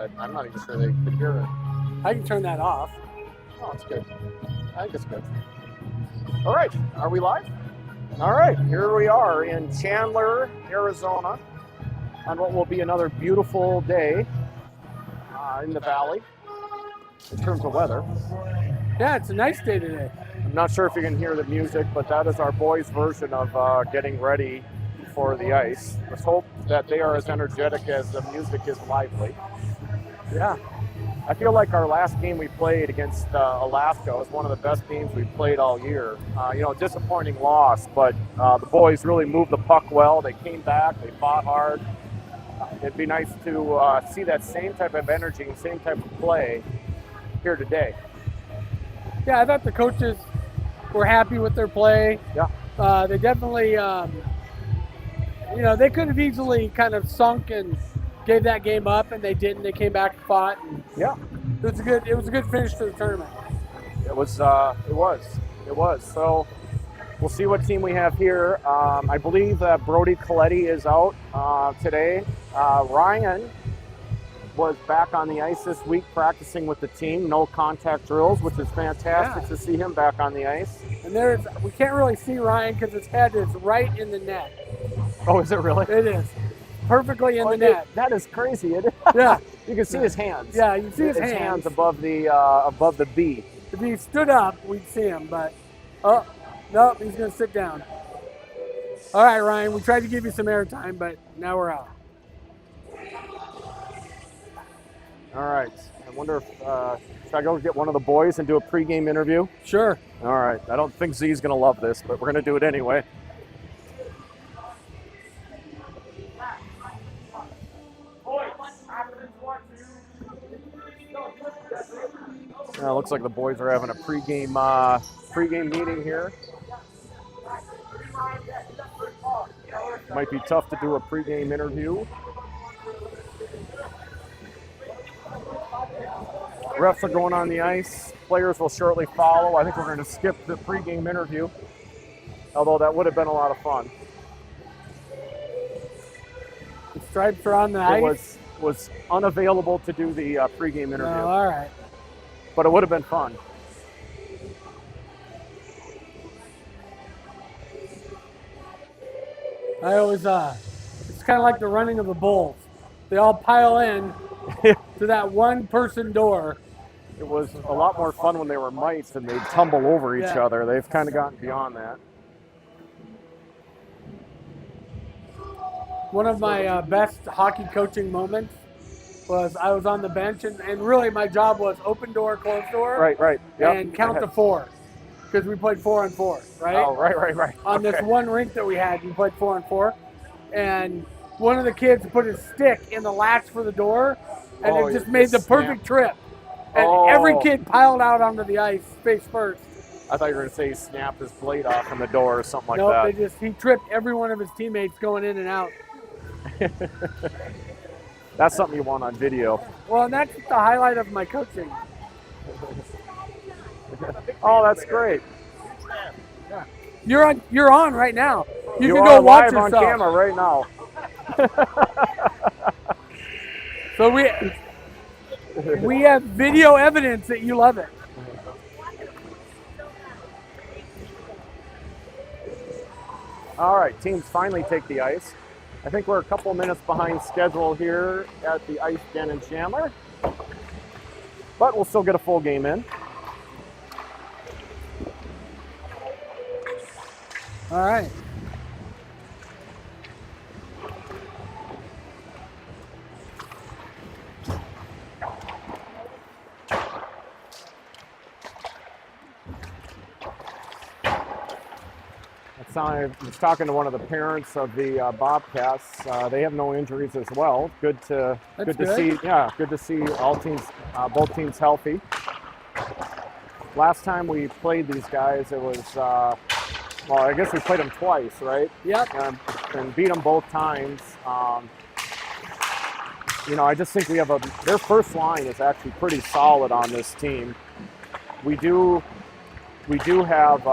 I'm not even sure they could hear it. I can turn that off. Oh, it's good. I think it's good. All right, are we live? All right, here we are in Chandler, Arizona, on what will be another beautiful day in the valley in terms of weather. Yeah, it's a nice day today. I'm not sure if you can hear the music, but that is our boys' version of getting ready for the ice. Let's hope that they are as energetic as the music is lively. Yeah. I feel like our last game we played against Alaska was one of the best games we've played all year. Disappointing loss, but the boys really moved the puck well. They came back, they fought hard. It'd be nice to see that same type of energy and same type of play here today. Yeah, I thought the coaches were happy with their play. Yeah. They definitely, they could have easily kind of sunk and gave that game up, and they didn't. They came back and fought. And Yeah. it was a good finish to the tournament. It was. So we'll see what team we have here. I believe that Brody Coletti is out today. Ryan was back on the ice this week practicing with the team. No contact drills, which is fantastic to see him back on the ice. And we can't really see Ryan because his head is right in the net. Oh, is it really? It is. Perfectly in the net. That is crazy. Yeah. You can see his hands. Yeah, you can see his hands above the B. If he stood up, we'd see him, but oh, no, he's going to sit down. All right, Ryan, we tried to give you some airtime, but now we're out. All right. I wonder if should I go get one of the boys and do a pregame interview? Sure. All right. I don't think Z's going to love this, but we're going to do it anyway. Looks like the boys are having a pregame meeting here. Might be tough to do a pregame interview. Refs are going on the ice. Players will shortly follow. I think we're going to skip the pregame interview, although that would have been a lot of fun. The stripes are on the ice. It was unavailable to do the pregame interview. Oh, all right. But it would have been fun. I always, it's kind of like the running of the bulls. They all pile in to that one-person door. It was a lot more fun when they were mites and they'd tumble over each other. They've kind of gotten beyond that. One of my best hockey coaching moments was I was on the bench, and really my job was open door, closed door. Right. Yep. And count to 4, because we played 4-on-4, right? Oh, right. On this one rink that we had, we played 4-on-4. And one of the kids put his stick in the latch for the door, and it just made the perfect trip. And every kid piled out onto the ice face first. I thought you were going to say he snapped his blade off from the door or something like that. No, he tripped every one of his teammates going in and out. That's something you want on video. Well, and that's the highlight of my coaching. Oh, that's great. Yeah. You're on right now. You can are go watch live yourself. on camera right now. So we have video evidence that you love it. All right, teams finally take the ice. I think we're a couple minutes behind schedule here at the Ice Den in Chandler, but we'll still get a full game in. All right. I was talking to one of the parents of the Bobcats. They have no injuries as well. Good to see. Yeah, good to see all teams, both teams healthy. Last time we played these guys, it was I guess we played them twice, right? Yep. And beat them both times. I just think we have their first line is actually pretty solid on this team. We do have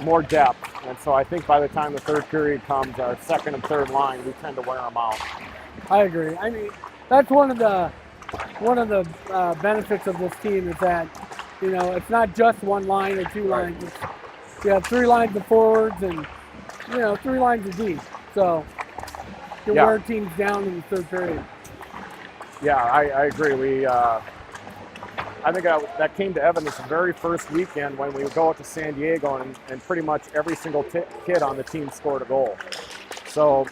more depth. And so I think by the time the third period comes, our second and third line, we tend to wear them out. I agree. I mean, that's one of the one of the benefits of this team is that, it's not just one line or two lines. You have 3 lines of forwards and, 3 lines of D. So you wear teams down in the third period. Yeah, I agree. I think that came to evidence the very first weekend when we would go out to San Diego and pretty much every single kid on the team scored a goal. So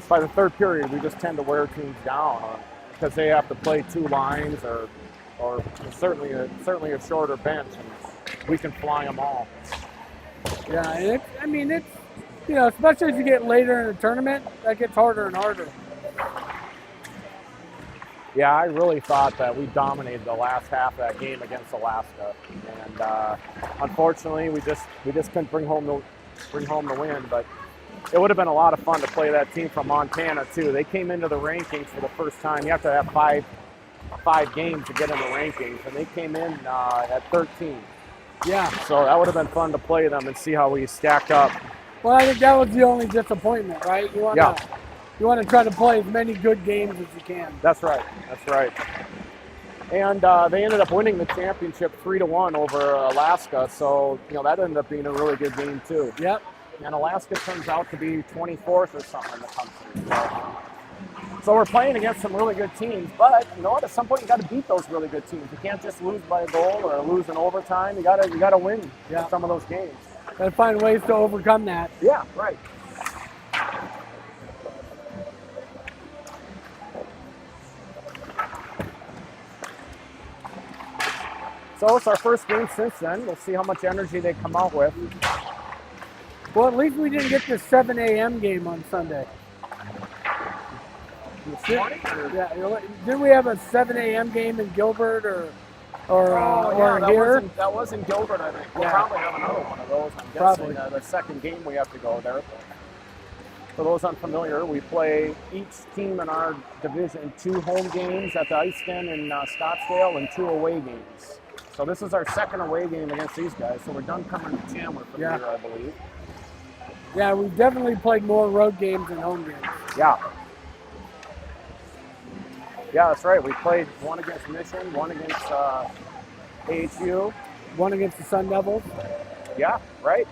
by the third period, we just tend to wear teams down because they have to play 2 lines or certainly a shorter bench, and we can fly them all. Yeah, it's especially as you get later in the tournament, that gets harder and harder. Yeah, I really thought that we dominated the last half of that game against Alaska, and unfortunately, we just couldn't bring home the win. But it would have been a lot of fun to play that team from Montana too. They came into the rankings for the first time. You have to have five games to get in the rankings, and they came in at 13. Yeah. So that would have been fun to play them and see how we stacked up. Well, I think that was the only disappointment, right? You want to try to play as many good games as you can. That's right. And they ended up winning the championship 3-1 over Alaska. So that ended up being a really good game too. Yep. And Alaska turns out to be 24th or something in the country. So we're playing against some really good teams, but you know what? At some point you got to beat those really good teams. You can't just lose by a goal or lose in overtime. You got to win some of those games. Got to find ways to overcome that. Yeah, right. So it's our first game since then. We'll see how much energy they come out with. Well, at least we didn't get the 7 a.m. game on Sunday. Didn't we have a 7 a.m. game in Gilbert or here? That was in Gilbert, I think. We'll probably have another one of those. I'm guessing the second game we have to go there. For those unfamiliar, we play each team in our division 2 home games at the Ice Den in Scottsdale and 2 away games. So this is our second away game against these guys. So we're done coming to Chandler from here, I believe. Yeah, we've definitely played more road games than home games. Yeah. Yeah, that's right. We played one against Mission, one against AHU. One against the Sun Devils. Yeah, right.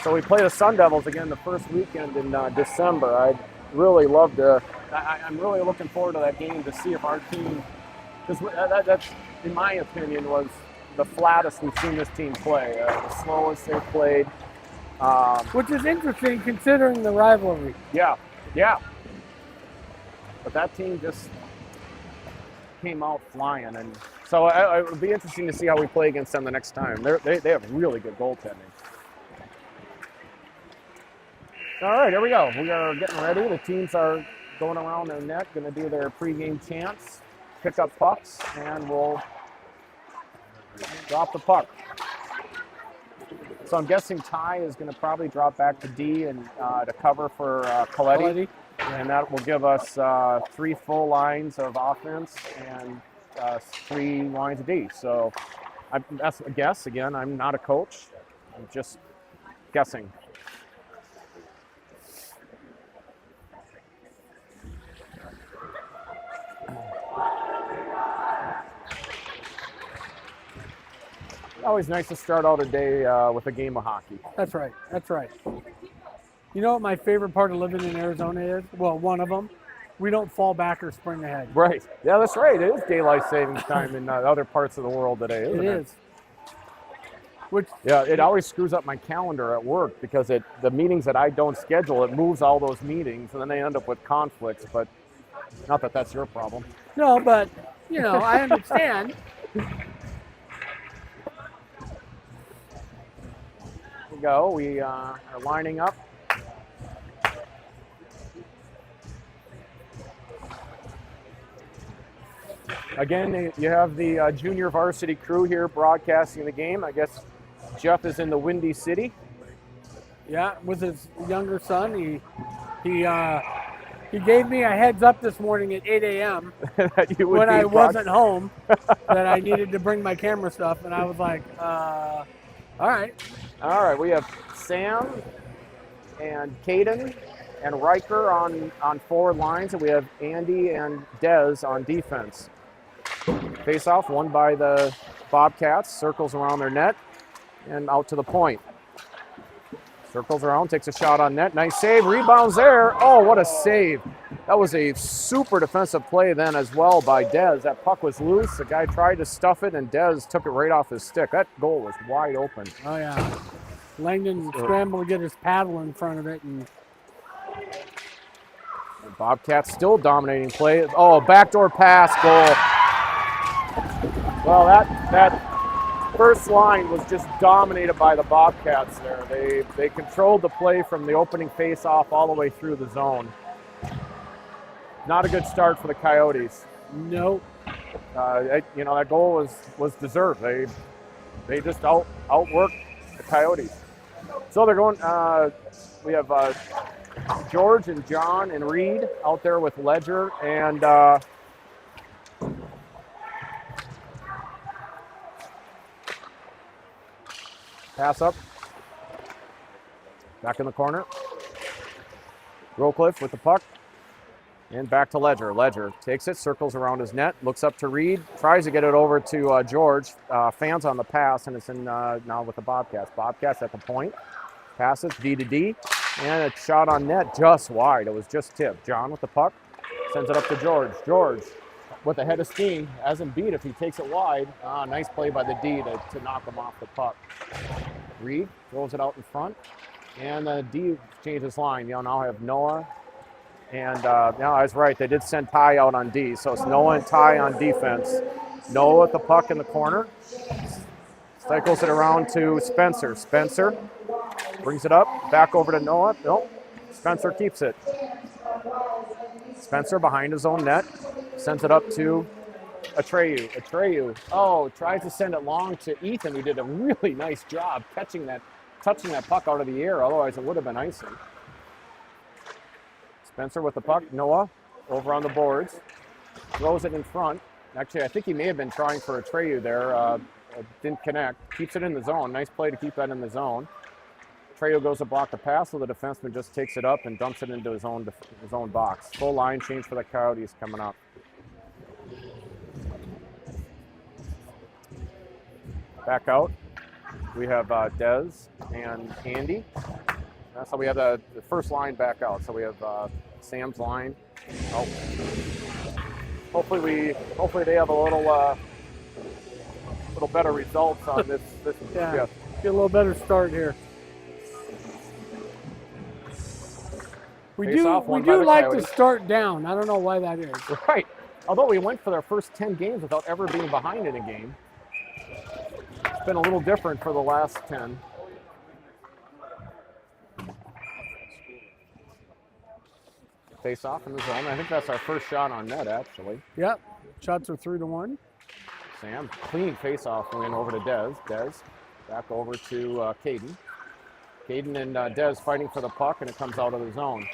So we play the Sun Devils again the first weekend in December. I'd really love to. I'm really looking forward to that game to see if our team, because that's, in my opinion, was the flattest we've seen this team play. The slowest they've played. Which is interesting considering the rivalry. Yeah. But that team just came out flying, and so it would be interesting to see how we play against them the next time. They have really good goaltending. All right, here we go. We are getting ready. The teams are going around their net, going to do their pregame chants, pick up pucks, and we'll drop the puck. So I'm guessing Ty is going to probably drop back to D and to cover for Coletti. And that will give us 3 full lines of offense and 3 lines of D. So that's a guess. Again, I'm not a coach. I'm just guessing. Always nice to start out a day with a game of hockey. That's right. You know what my favorite part of living in Arizona is? Well, one of them. We don't fall back or spring ahead. Right. Yeah, that's right. It is daylight savings time in other parts of the world today, isn't it? It is. It always screws up my calendar at work because the meetings that I don't schedule, it moves all those meetings, and then they end up with conflicts. But not that that's your problem. No, but, I understand. Here we go. We are lining up. Again, you have the junior varsity crew here broadcasting the game. I guess Jeff is in the Windy City. Yeah, with his younger son. He gave me a heads up this morning at 8 a.m. when I wasn't home that I needed to bring my camera stuff, and I was like, all right. All right, we have Sam and Caden and Riker on forward lines, and we have Andy and Dez on defense. Face-off won by the Bobcats, circles around their net, and out to the point. Circles around, takes a shot on net. Nice save, rebounds there. Oh, what a save. That was a super defensive play then as well by Dez. That puck was loose. The guy tried to stuff it, and Dez took it right off his stick. That goal was wide open. Oh, yeah. Langdon scrambled to get his paddle in front of it. And the Bobcats still dominating play. Oh, backdoor pass, goal. Well, that first line was just dominated by the Bobcats there. They controlled the play from the opening face-off all the way through the zone. Not a good start for the Coyotes. Nope. That goal was deserved. They just outworked the Coyotes. So they're going. We have George and John and Reed out there with Ledger and. Pass up. Back in the corner. Rowcliffe with the puck. And back to Ledger. Ledger takes it, circles around his net, looks up to Reed, tries to get it over to George. Fans on the pass, and it's in now with the Bobcats. Bobcats at the point. Passes D to D. And a shot on net just wide. It was just tipped. John with the puck. Sends it up to George. George with a head of steam. Hasn't beat if he takes it wide. Nice play by the D to knock him off the puck. Reed throws it out in front. And the D changes line. You'll now have Noah. And I was right. They did send Ty out on D. So it's Noah and Ty on defense. Noah with the puck in the corner. Cycles it around to Spencer. Spencer brings it up. Back over to Noah. Nope. Spencer keeps it. Spencer behind his own net. Sends it up to Atreyu. Atreyu, tries to send it long to Ethan, who did a really nice job touching that puck out of the air. Otherwise, it would have been icing. Spencer with the puck. Noah over on the boards. Throws it in front. Actually, I think he may have been trying for Atreyu there. Didn't connect. Keeps it in the zone. Nice play to keep that in the zone. Atreyu goes to block the pass, so the defenseman just takes it up and dumps it into his own box. Full line change for the Coyotes coming up. Back out, we have Dez and Andy. So we have the first line back out. So we have Sam's line. Oh, hopefully they have a little better results on this. Yeah, get a little better start here. We do like to start down. I don't know why that is. Right. Although we went for their first 10 games without ever being behind in a game. It's been a little different for the last 10. Face off in the zone. I think that's our first shot on net, actually. Yep. Shots are 3-1. Sam, clean face off win over to Dez. Dez back over to Caden. Caden and Dez fighting for the puck, and it comes out of the zone.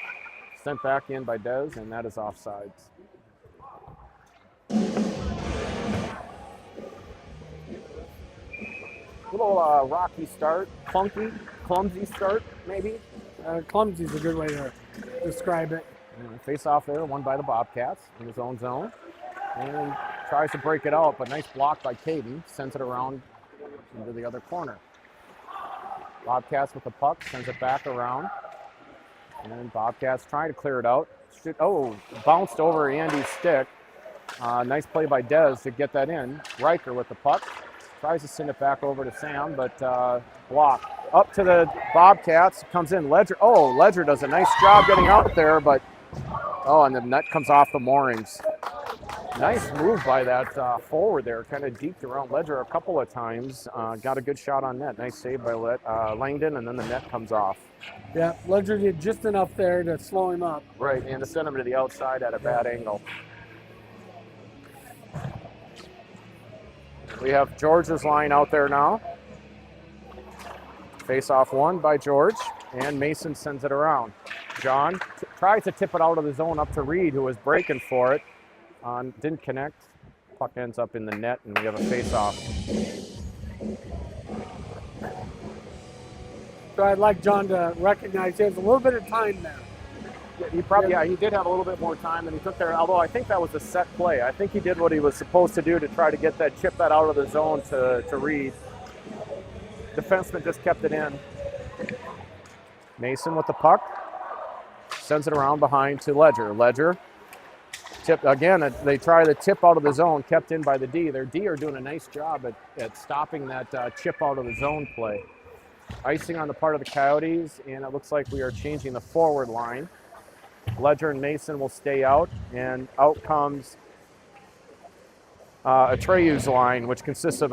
Sent back in by Dez, and that is offsides. Little rocky start, clumsy start, maybe. Clumsy is a good way to describe it. Face off there, won by the Bobcats in his own zone. And tries to break it out, but nice block by Caden. Sends it around into the other corner. Bobcats with the puck, sends it back around. And then Bobcats trying to clear it out. Bounced over Andy's stick. Nice play by Dez to get that in. Riker with the puck. Tries to send it back over to Sam, but blocked. Up to the Bobcats, comes in Ledger. Ledger does a nice job getting out there, but and the net comes off the moorings. Nice move by that forward there, kind of deked around Ledger a couple of times. Got a good shot on net. Nice save by Langdon, and then the net comes off. Yeah, Ledger did just enough there to slow him up. Right, and to send him to the outside at a bad angle. We have George's line out there now. Face-off won by George, and Mason sends it around. John tries to tip it out of the zone up to Reed, who was breaking for it. Didn't connect. Puck ends up in the net, and we have a face-off. So I'd like John to recognize he has a little bit of time there. He probably, yeah, he did have a little bit more time than he took there. Although I think that was a set play. I think he did what he was supposed to do to try to get that, chip that out of the zone to Reed. Defenseman just kept it in. Mason with the puck. Sends it around behind to Ledger. Ledger, tip again. They try the tip out of the zone, kept in by the D. Their D are doing a nice job at stopping that chip out of the zone play. Icing on the part of the Coyotes, and it looks like we are changing the forward line. Ledger and Mason will stay out, and out comes Atreyu's line, which consists of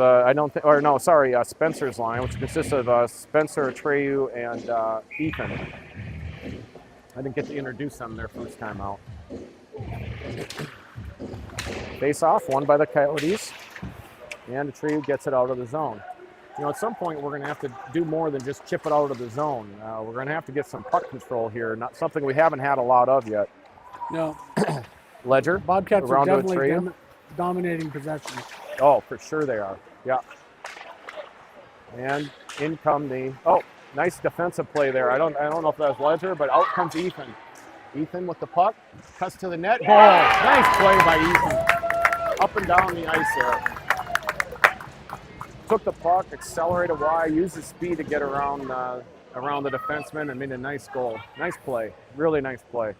Spencer's line, which consists of Spencer, Atreyu, and Ethan. I didn't get to introduce them their first time out. Face off, won by the Coyotes, and Atreyu gets it out of the zone. You know, at some point we're going to have to do more than just chip it out of the zone. We're going to have to get some puck control here, not something we haven't had a lot of yet. No. Ledger, Bobcats are definitely dominating possession. Oh, for sure they are. Yeah. And in come nice defensive play there. I don't know if that was Ledger, but out comes Ethan. Ethan with the puck, cuts to the net. Goal. Nice play by Ethan. Up and down the ice there. Took the puck, accelerated wide, used his speed to get around the defenseman and made a nice goal. Nice play. Really nice play.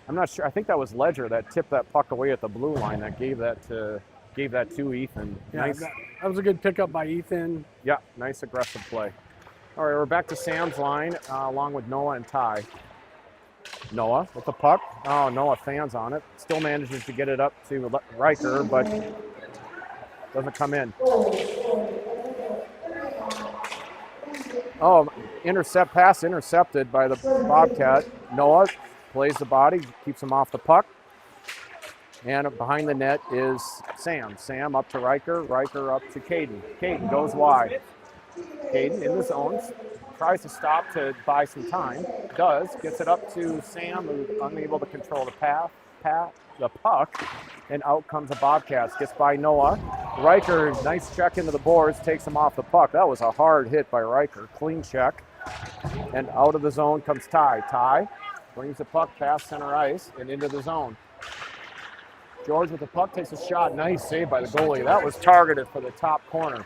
I'm not sure. I think that was Ledger that tipped that puck away at the blue line that gave that to Ethan. Yeah, nice. that was a good pickup by Ethan. Yeah, nice aggressive play. All right, we're back to Sam's line along with Noah and Ty. Noah with the puck. Oh, Noah fans on it. Still manages to get it up to Riker, but doesn't come in. Oh, pass intercepted by the Bobcat. Noah plays the body, keeps him off the puck. And behind the net is Sam. Sam up to Riker. Riker up to Caden. Caden goes wide. Caden in the zone. Tries to stop to buy some time. Does. Gets it up to Sam, who's unable to control the puck. And out comes the Bobcats. Gets by Noah. Riker, nice check into the boards, takes him off the puck. That was a hard hit by Riker. Clean check. And out of the zone comes Ty. Ty brings the puck past center ice and into the zone. George with the puck takes a shot. Nice save by the goalie. That was targeted for the top corner.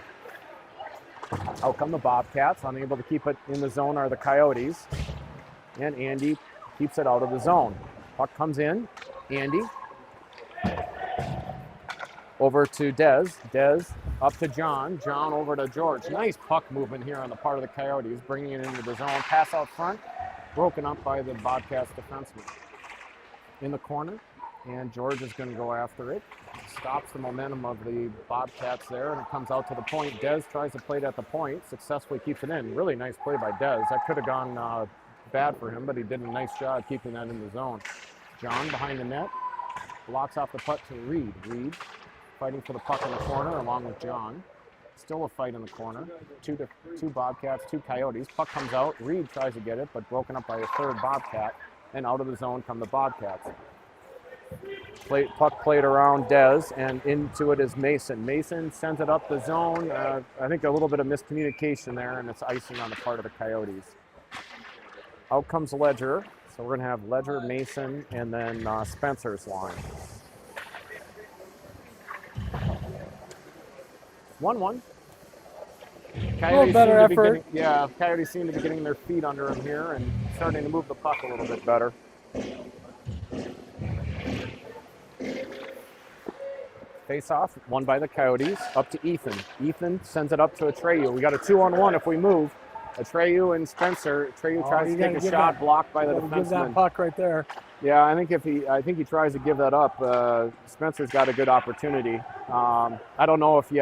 Out come the Bobcats. Unable to keep it in the zone are the Coyotes. And Andy keeps it out of the zone. Puck comes in. Andy. Over to Dez. Dez up to John. John over to George. Nice puck movement here on the part of the Coyotes, bringing it into the zone. Pass out front. Broken up by the Bobcats defenseman. In the corner. And George is going to go after it. Stops the momentum of the Bobcats there, and it comes out to the point. Dez tries to play it at the point. Successfully keeps it in. Really nice play by Dez. That could have gone bad for him, but he did a nice job keeping that in the zone. John behind the net. Blocks off the puck to Reed. Reed fighting for the puck in the corner along with John. Still a fight in the corner. Two Bobcats, two Coyotes. Puck comes out. Reed tries to get it, but broken up by a third Bobcat. And out of the zone come the Bobcats. Puck played around Dez, and into it is Mason. Mason sends it up the zone. I think a little bit of miscommunication there, and it's icing on the part of the Coyotes. Out comes Ledger. So we're going to have Ledger, Mason, and then Spencer's line. 1-1. Coyotes better effort. Coyotes seem to be getting their feet under them here and starting to move the puck a little bit better. Face-off, won by the Coyotes, up to Ethan. Ethan sends it up to Atreyu. We got a 2-on-1 if we move. Atreyu and Spencer. Atreyu tries to take a shot, blocked by the defenseman. Give that puck right there. Yeah, I think he tries to give that up. Spencer's got a good opportunity. I don't know if he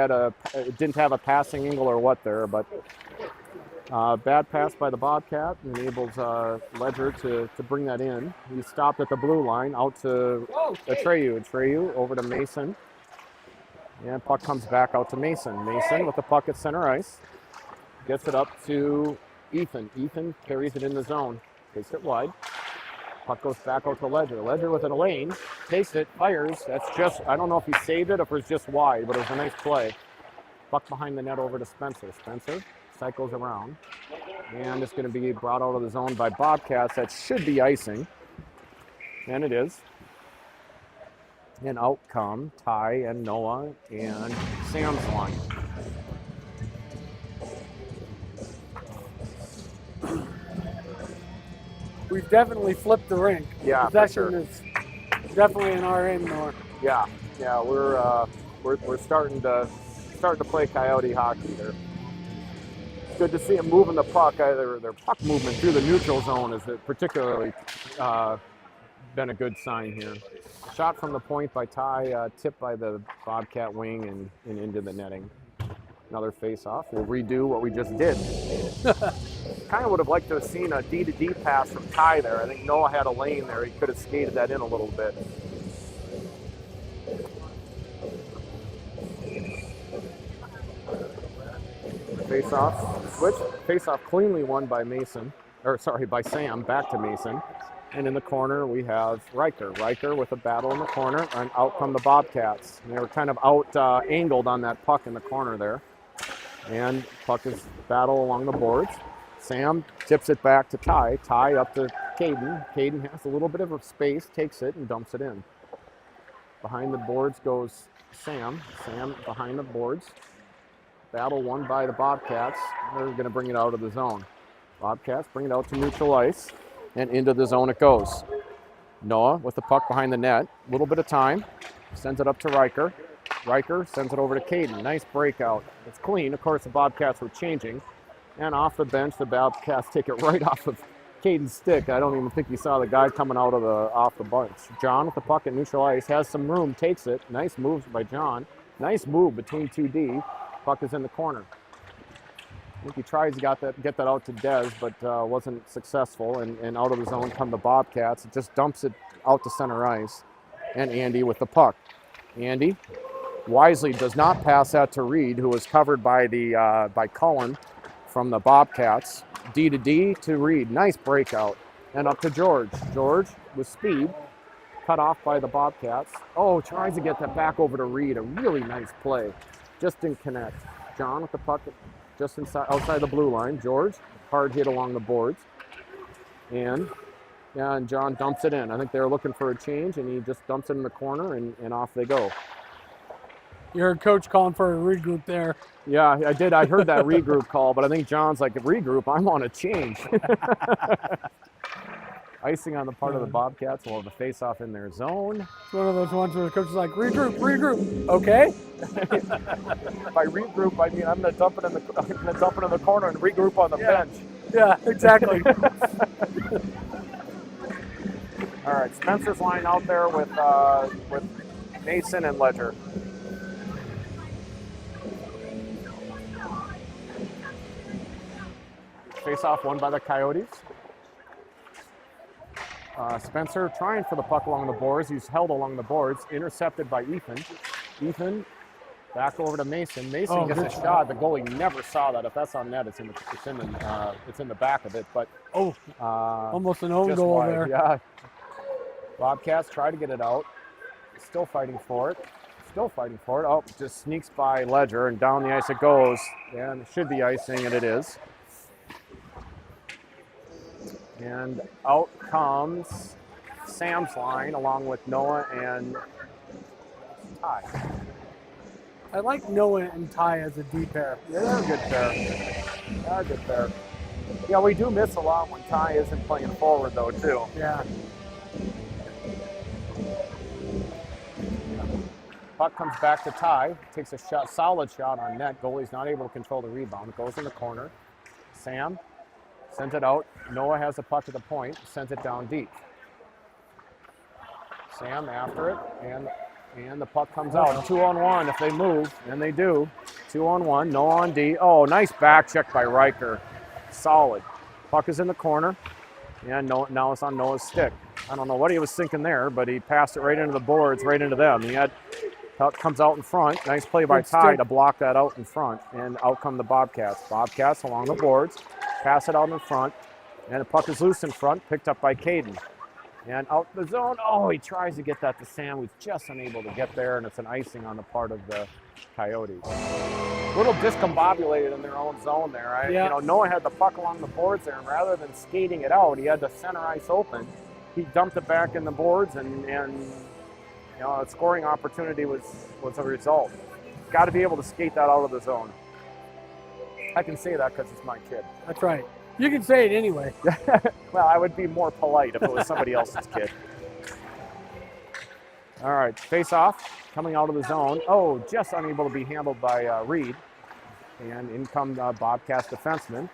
didn't have a passing angle or what there, but bad pass by the Bobcat enables Ledger to bring that in. He stopped at the blue line, out to Atreyu. Atreyu over to Mason. And puck comes back out to Mason. Mason with the puck at center ice. Gets it up to Ethan. Ethan carries it in the zone. Takes it wide. Puck goes back out to Ledger. Ledger with a lane. Takes it, fires. That's just, I don't know if he saved it or if it was just wide, but it was a nice play. Puck behind the net over to Spencer. Spencer cycles around. And it's going to be brought out of the zone by Bobcats. That should be icing. And it is. And out come Ty and Noah and Sam's line. We've definitely flipped the rink. Yeah, Possession for sure. is definitely in our end more. Yeah, we're starting to play Coyote hockey. They're good to see them moving the puck. Their puck movement through the neutral zone is particularly been a good sign here. Shot from the point by Ty, tipped by the Bobcat wing and into the netting. Another face-off. We'll redo what we just did. Kind of would have liked to have seen a D-to-D pass from Ty there. I think Noah had a lane there. He could have skated that in a little bit. Face-off switch. Face-off cleanly won by by Sam. Back to Mason. And in the corner, we have Riker. Riker with a battle in the corner, and out come the Bobcats. And they were kind of angled on that puck in the corner there. And puck is battle along the boards. Sam tips it back to Ty. Ty up to Caden. Caden has a little bit of space, takes it, and dumps it in. Behind the boards goes Sam. Sam behind the boards. Battle won by the Bobcats. They're going to bring it out of the zone. Bobcats bring it out to neutral ice. And into the zone it goes. Noah with the puck behind the net. A little bit of time. Sends it up to Riker. Riker sends it over to Caden. Nice breakout. It's clean. Of course, the Bobcats were changing. And off the bench, the Bobcats take it right off of Caden's stick. I don't even think he saw the guy coming out of off the bench. John with the puck at neutral ice. Has some room. Takes it. Nice moves by John. Nice move between 2D. Puck is in the corner. I think he tries to get that out to Dez, but wasn't successful. And out of the zone come the Bobcats. It just dumps it out to center ice. And Andy with the puck. Andy wisely does not pass that to Reed, who was covered by by Cullen from the Bobcats. D to D to Reed. Nice breakout. And up to George. George with speed. Cut off by the Bobcats. Oh, tries to get that back over to Reed. A really nice play. Just didn't connect. John with the puck just outside the blue line. George, hard hit along the boards. And John dumps it in. I think they were looking for a change, and he just dumps it in the corner, and off they go. You heard Coach calling for a regroup there. Yeah, I did. I heard that regroup call, but I think John's like, regroup? I want to change. Icing on the part of the Bobcats. We'll have the face-off in their zone. It's one of those ones where the coach is like, regroup. Okay. By regroup, I mean I'm going to dump it in the corner and regroup on the bench. Yeah, exactly. All right, Spencer's line out there with Mason and Ledger. Face-off won by the Coyotes. Spencer trying for the puck along the boards. He's held along the boards, intercepted by Ethan. Ethan back over to Mason. Mason gets a shot. The goalie never saw that. If that's on net, it's in the back of it. But almost an own goal wide. there. Yeah. Bobcats try to get it out. Still fighting for it. Oh, just sneaks by Ledger and down the ice it goes. And it should be icing, and it is. And out comes Sam's line along with Noah and Ty. I like Noah and Ty as a D pair. Yeah, they're a good pair. Yeah, we do miss a lot when Ty isn't playing forward, though, too. Yeah. Puck comes back to Ty. Takes a solid shot on net. Goalie's not able to control the rebound. Goes in the corner. Sam sends it out. Noah has the puck at the point. Sends it down deep. Sam after it, and the puck comes out. 2-on-1 if they move, and they do. 2-on-1, Noah on D. Oh, nice back check by Riker. Solid. Puck is in the corner, and now it's on Noah's stick. I don't know what he was thinking there, but he passed it right into the boards, right into them. Puck comes out in front. Nice play by Ty to block that out in front, and out come the Bobcats. Bobcats along the boards, pass it out in front, and the puck is loose in front, picked up by Caden. And out the zone. Oh, he tries to get that to Sam, who's just unable to get there, and it's an icing on the part of the Coyotes. A little discombobulated in their own zone there. Right? Yeah. You know, Noah had the puck along the boards there, and rather than skating it out, he had the center ice open. He dumped it back in the boards, and you know, a scoring opportunity was a result. Got to be able to skate that out of the zone. I can say that because it's my kid. That's right. You can say it anyway. Well, I would be more polite if it was somebody else's kid. All right, face off, coming out of the zone. Oh, just unable to be handled by Reed. And in come Bobcats defenseman.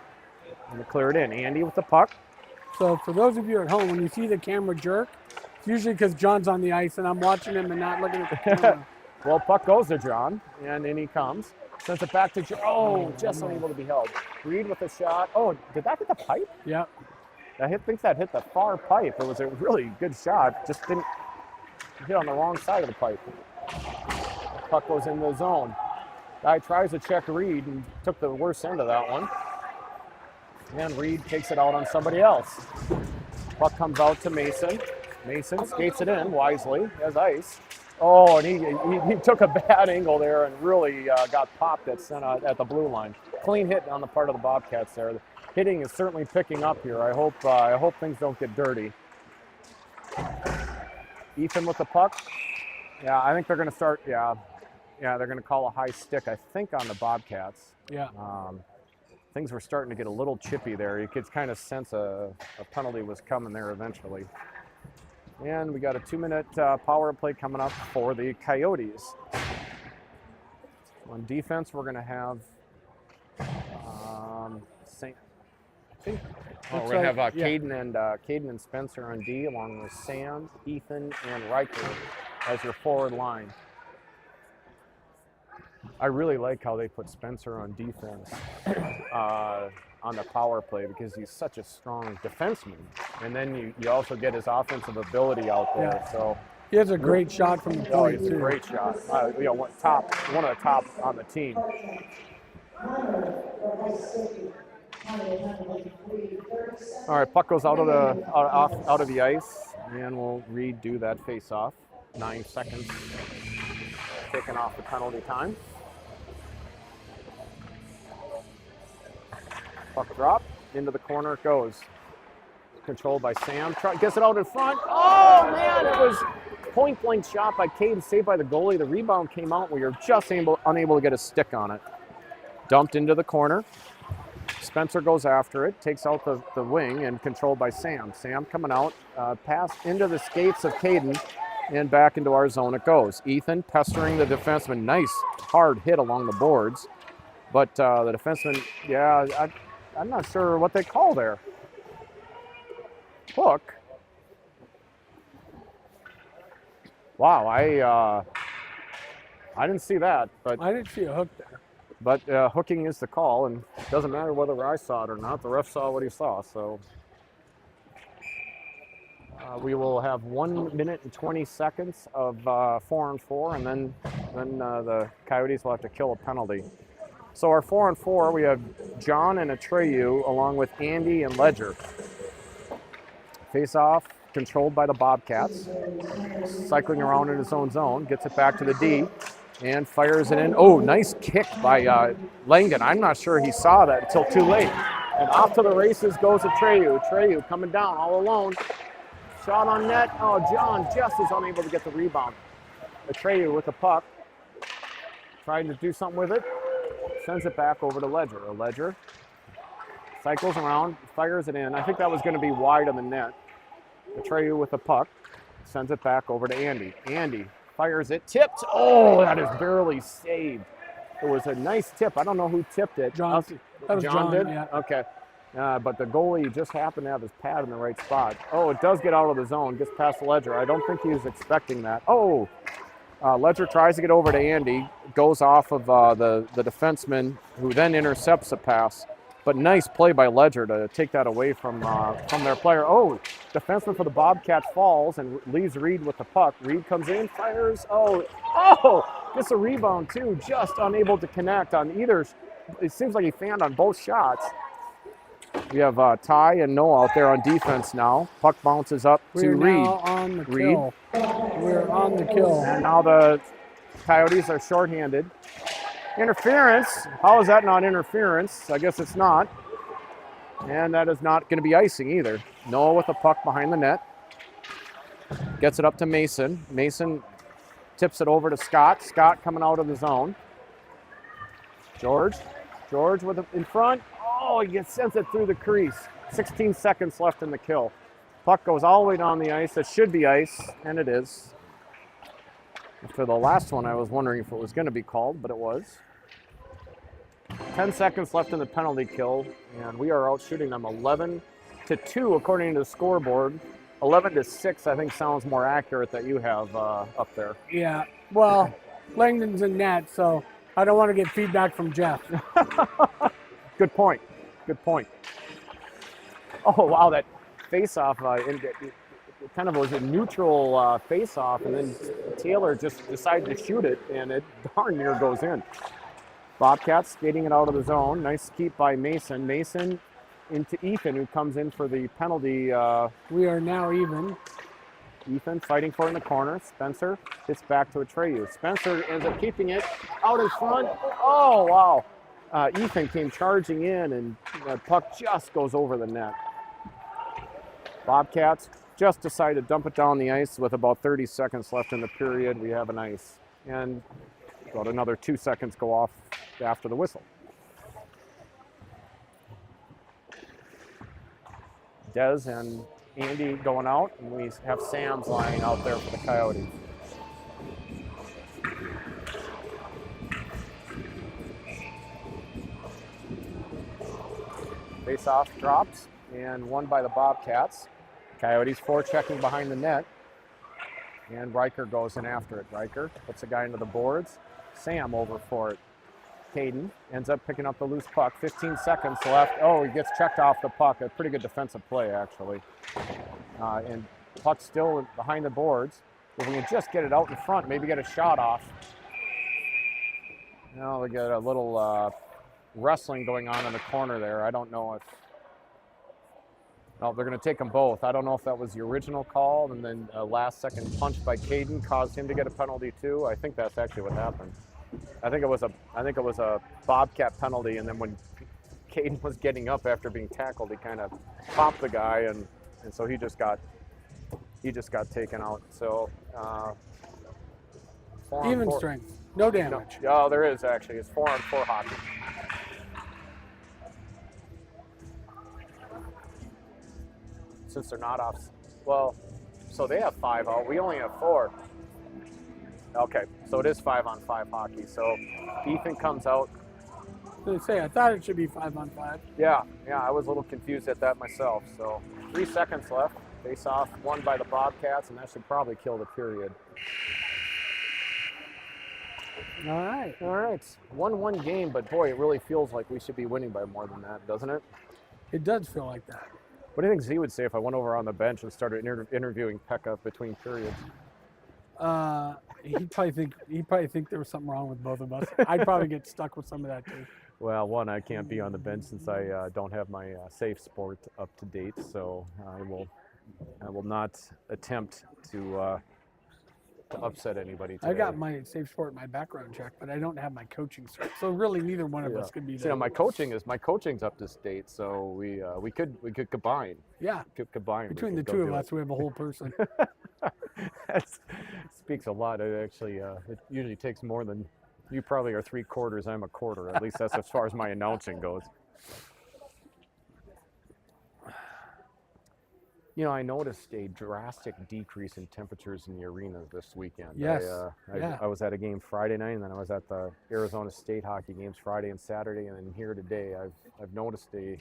And to clear it in. Andy with the puck. So for those of you at home, when you see the camera jerk, it's usually because John's on the ice and I'm watching him and not looking at the camera. Well, puck goes to John, and in he comes. Sends it back to John. Oh, just unable to be held. Reed with a shot. Oh, did that hit the pipe? Yep. I think that hit the far pipe. It was a really good shot. Just didn't hit on the wrong side of the pipe. The puck goes in the zone. Guy tries to check Reed and took the worst end of that one. And Reed takes it out on somebody else. Puck comes out to Mason. Mason skates it in wisely as ice. Oh, and he took a bad angle there and really got popped at the blue line. Clean hit on the part of the Bobcats there. The hitting is certainly picking up here. I hope things don't get dirty. Ethan with the puck. Yeah, I think they're going to start. Yeah, they're going to call a high stick, I think, on the Bobcats. Yeah. Things were starting to get a little chippy there. You could kind of sense a penalty was coming there eventually. And we got a 2-minute power play coming up for the Coyotes. On defense, we're going to have we're going to have Caden and Spencer on D, along with Sam, Ethan, and Riker as your forward line. I really like how they put Spencer on defense on the power play because he's such a strong defenseman. And then you also get his offensive ability out there. Yeah. So he has a great shot from the point. Oh, he's a great shot. You know, one of the top on the team. All right, puck goes out of the ice, and we'll redo that face-off. 9 seconds taken off the penalty time. Puck drop, into the corner it goes. Controlled by Sam, gets it out in front. Oh man, it was point blank shot by Caden, saved by the goalie. The rebound came out, we were just unable to get a stick on it. Dumped into the corner. Spencer goes after it, takes out the wing, and controlled by Sam. Sam coming out, pass into the skates of Caden, and back into our zone it goes. Ethan pestering the defenseman. Nice hard hit along the boards. But the defenseman, I'm not sure what they call there. Hook. Wow, I didn't see that. But I didn't see a hook there. But hooking is the call, and it doesn't matter whether I saw it or not. The ref saw what he saw, so we will have 1 minute and 20 seconds of 4-on-4, and then the Coyotes will have to kill a penalty. So our 4-on-4, we have John and Atreyu, along with Andy and Ledger. Face-off, controlled by the Bobcats. Cycling around in his own zone, gets it back to the D, and fires it in. Oh, nice kick by Langdon. I'm not sure he saw that until too late. And off to the races goes Atreyu. Atreyu coming down all alone. Shot on net. Oh, John just is unable to get the rebound. Atreyu with the puck. Trying to do something with it. Sends it back over to Ledger. Ledger cycles around, fires it in. I think that was going to be wide on the net. Atreyu with the puck. Sends it back over to Andy. Andy fires it, tipped. Oh, that is barely saved. It was a nice tip. I don't know who tipped it. John. That was John did? Yeah. Okay. But the goalie just happened to have his pad in the right spot. Oh, it does get out of the zone, gets past Ledger. I don't think he was expecting that. Oh, Ledger tries to get over to Andy, goes off of the defenseman, who then intercepts the pass. But nice play by Ledger to take that away from their player. Oh, defenseman for the Bobcats falls and leaves Reed with the puck. Reed comes in, fires. Oh, gets a rebound too. Just unable to connect on either. It seems like he fanned on both shots. We have Ty and Noah out there on defense now. Puck bounces up to We're Reed. now on the kill. We're on the kill. And now the Coyotes are shorthanded. Interference. How is that not interference? I guess it's not. And that is not going to be icing either. Noah with the puck behind the net. Gets it up to Mason. Mason tips it over to Scott. Scott coming out of the zone. George with it in front. Oh, he sends it through the crease. 16 seconds left in the kill. Puck goes all the way down the ice. It should be ice, and it is. After the last one, I was wondering if it was going to be called, but it was. 10 seconds left in the penalty kill, and we are out shooting them 11-2 according to the scoreboard. 11-6, I think, sounds more accurate that you have up there. Yeah, well, Langdon's in net, so I don't want to get feedback from Jeff. Good point. Oh, wow, that face-off, it kind of was a neutral face-off, and then Taylor just decided to shoot it, and it darn near goes in. Bobcats skating it out of the zone. Nice keep by Mason. Mason into Ethan, who comes in for the penalty. We are now even. Ethan fighting for it in the corner. Spencer hits back to Atreyu. Spencer ends up keeping it out in front. Oh, wow. Ethan came charging in, and the puck just goes over the net. Bobcats just decide to dump it down the ice with about 30 seconds left in the period. We have an ice. And about another 2 seconds go off after the whistle. Dez and Andy going out, and we have Sam's lying out there for the Coyotes. Face-off drops, and won by the Bobcats. Coyotes forechecking behind the net, and Riker goes in after it. Riker puts a guy into the boards. Sam over for it. Caden ends up picking up the loose puck. 15 seconds left. Oh, he gets checked off the puck. A pretty good defensive play, actually. And puck still behind the boards. If we can just get it out in front, maybe get a shot off. Now we get a little wrestling going on in the corner there. I don't know if... No, they're going to take them both. I don't know if that was the original call, and then a last-second punch by Caden caused him to get a penalty too. I think that's actually what happened. I think it was a Bobcat penalty, and then when Caden was getting up after being tackled, he kind of popped the guy, and so he just got taken out. So Even strength, no damage. No, oh, there is actually. It's 4-on-4 hockey. Since they're not off, well, so they have 5 out. We only have 4. Okay, so it is 5-on-5 hockey. So Ethan comes out. I thought it should be 5-on-5. Yeah, I was a little confused at that myself. So 3 seconds left. Face off won by the Bobcats, and that should probably kill the period. All right. 1-1 game, but boy, it really feels like we should be winning by more than that, doesn't it? It does feel like that. What do you think Z would say if I went over on the bench and started interviewing Pekka between periods? He'd probably think there was something wrong with both of us. I'd probably get stuck with some of that too. Well, one, I can't be on the bench since I don't have my safe sport up to date, so I will not attempt to upset anybody today. I got my safe sport, my background check, but I don't have my coaching cert. So really, neither one of us could be there. See, my coaching's up to date, so we could combine. Yeah. Combine between the two of us, we have a whole person. That speaks a lot. It actually it usually takes more than you probably are 3/4. I'm a quarter. At least that's as far as my announcing goes. You know, I noticed a drastic decrease in temperatures in the arena this weekend. Yes. I was at a game Friday night, and then I was at the Arizona State hockey games Friday and Saturday, and then here today, I've noticed a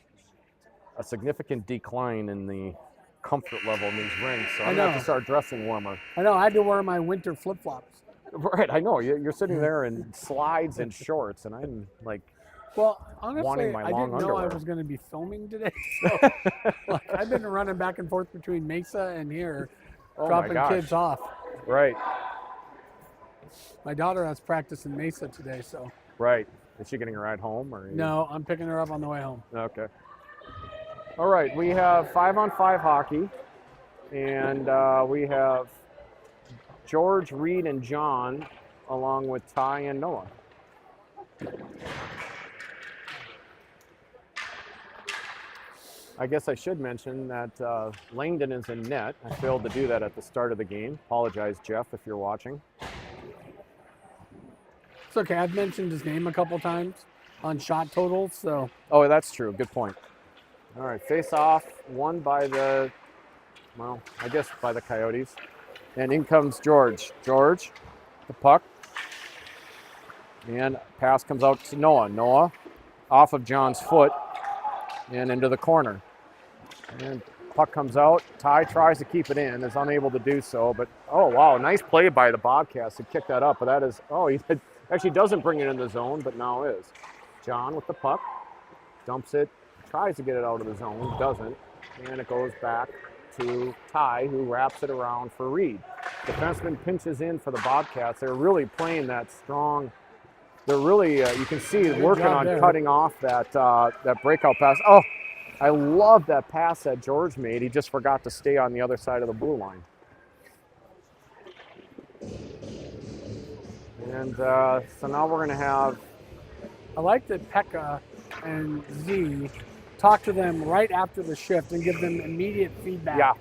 significant decline in the comfort level in these rinks. So I'm going to have to start dressing warmer. I know. I had to wear my winter flip-flops. Right, I know. You're sitting there in slides and shorts, and I'm like, well, honestly, wanting my I long didn't know underwear. I was going to be filming today. So, I've been running back and forth between Mesa and here, dropping kids off. Right. My daughter has practice in Mesa today, so. Right. Is she getting a ride home? Or No, I'm picking her up on the way home. Okay. All right, we have 5-on-5 hockey, and we have George, Reed, and John, along with Ty and Noah. I guess I should mention that Langdon is in net. I failed to do that at the start of the game. Apologize, Jeff, if you're watching. It's okay. I've mentioned his name a couple times on shot totals, so. Oh, that's true. Good point. All right, face off, won by the, well, I guess by the Coyotes. And in comes George. George, the puck. And pass comes out to Noah. Noah off of John's foot and into the corner. And puck comes out. Ty tries to keep it in, is unable to do so. But, oh, wow, nice play by the Bobcats to kick that up. But that is, oh, he actually doesn't bring it in the zone, but now is. John with the puck, dumps it, tries to get it out of the zone, doesn't. And it goes back to Ty, who wraps it around for Reed. Defenseman pinches in for the Bobcats. They're really playing that strong. They're really, you can see, working on cutting off that that breakout pass. Oh, I love that pass that George made. He just forgot to stay on the other side of the blue line. And so now we're going to have... I like that Pekka and Z talk to them right after the shift and give them immediate feedback.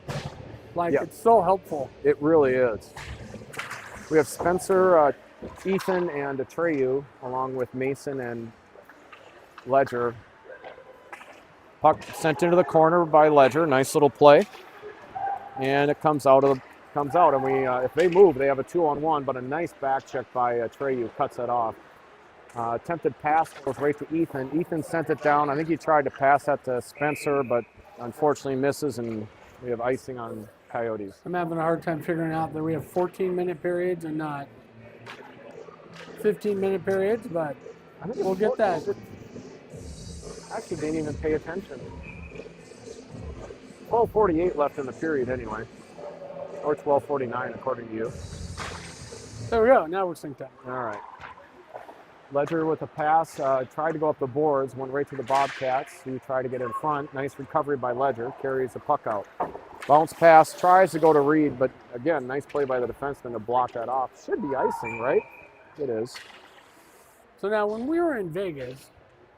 Yeah. It's so helpful. It really is. We have Spencer, Ethan, and Atreyu, along with Mason and Ledger. Puck sent into the corner by Ledger. Nice little play. And it comes out. And we, if they move, they have a 2-on-1, but a nice back check by Atreyu cuts it off. Attempted pass goes right to Ethan. Ethan sent it down. I think he tried to pass that to Spencer, but unfortunately misses, and we have icing on Coyotes. I'm having a hard time figuring out that we have 14-minute periods and not 15-minute periods, but we'll get that. Actually, didn't even pay attention. 12:48 left in the period anyway, or 12:49 according to you. There we go. Now we're synced up. All right. Ledger with a pass, tried to go up the boards, went right to the Bobcats, who tried to get in front. Nice recovery by Ledger, carries the puck out. Bounce pass, tries to go to Reed, but again, nice play by the defenseman to block that off. Should be icing, right? It is. So now when we were in Vegas,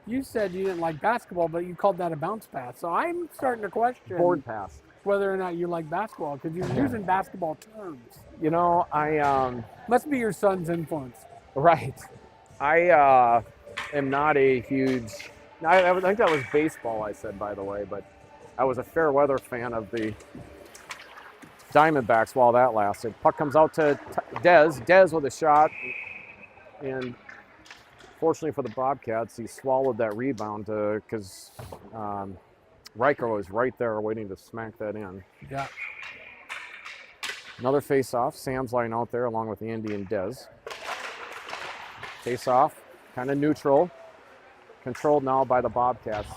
you said you didn't like basketball, but you called that a bounce pass. So I'm starting to question board pass, whether or not you like basketball, because you're using basketball terms. You know, I must be your son's influence. Right. I am not a huge. I think that was baseball. I said, by the way, but I was a fair weather fan of the Diamondbacks while that lasted. Puck comes out to Dez. Dez with a shot, and fortunately for the Bobcats, he swallowed that rebound because Riker was right there waiting to smack that in. Yeah. Another face-off. Sam's lying out there along with Andy and Dez. Face-off, kind of neutral. Controlled now by the Bobcats.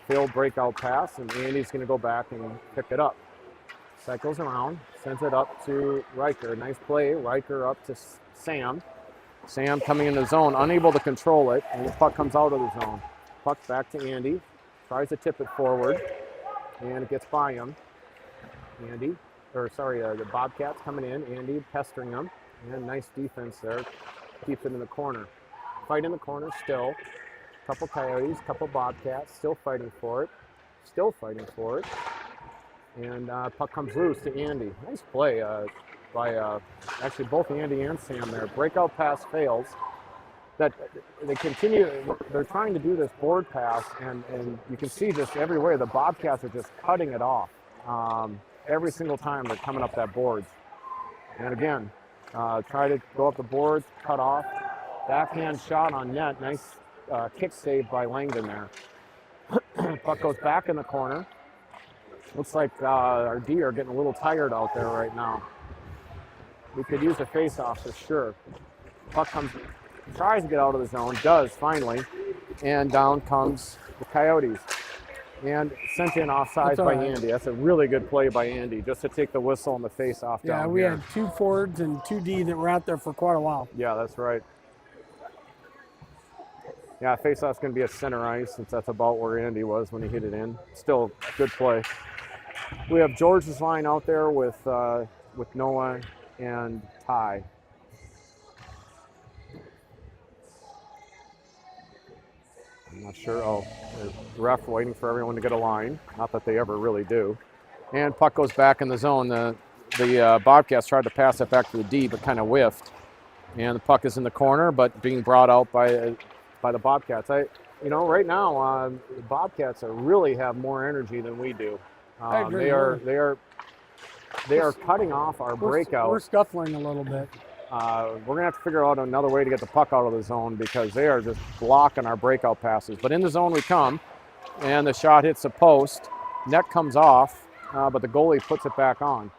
Failed breakout pass, and Andy's going to go back and pick it up. Cycles around, sends it up to Riker. Nice play. Riker up to Sam. Sam coming in the zone, unable to control it, and the puck comes out of the zone. Puck back to Andy. Tries to tip it forward, and it gets by him. The Bobcats coming in. Andy pestering them, and nice defense there. Keeps it in the corner. Fight in the corner still. Couple Coyotes, couple Bobcats, still fighting for it. And puck comes loose to Andy. Nice play by actually both Andy and Sam there. Breakout pass fails. That they continue. They're trying to do this board pass, and you can see just everywhere the Bobcats are just cutting it off. Every single time they're coming up that boards. And again, try to go up the boards, cut off. Backhand shot on net. Nice kick save by Langdon there. Puck goes back in the corner. Looks like our D are getting a little tired out there right now. We could use a face-off for sure. Puck tries to get out of the zone, does finally, and down comes the Coyotes. And sent in offsides by Andy. That's a really good play by Andy, just to take the whistle and the face-off down Yeah, we here. had 2 forwards and 2 D that were out there for quite a while. Yeah, that's right. Yeah, face-off's going to be at center ice since that's about where Andy was when he hit it in. Still good play. We have George's line out there with Noah and Ty. I'm not sure. Oh, the ref waiting for everyone to get a line. Not that they ever really do. And puck goes back in the zone. The Bobcats tried to pass it back to the D, but kind of whiffed. And the puck is in the corner, but being brought out by the Bobcats. Right now, the Bobcats really have more energy than we do. I agree. They are cutting off our breakout. We're scuffling a little bit. We're going to have to figure out another way to get the puck out of the zone because they are just blocking our breakout passes. But in the zone we come, and the shot hits the post. Net comes off, but the goalie puts it back on.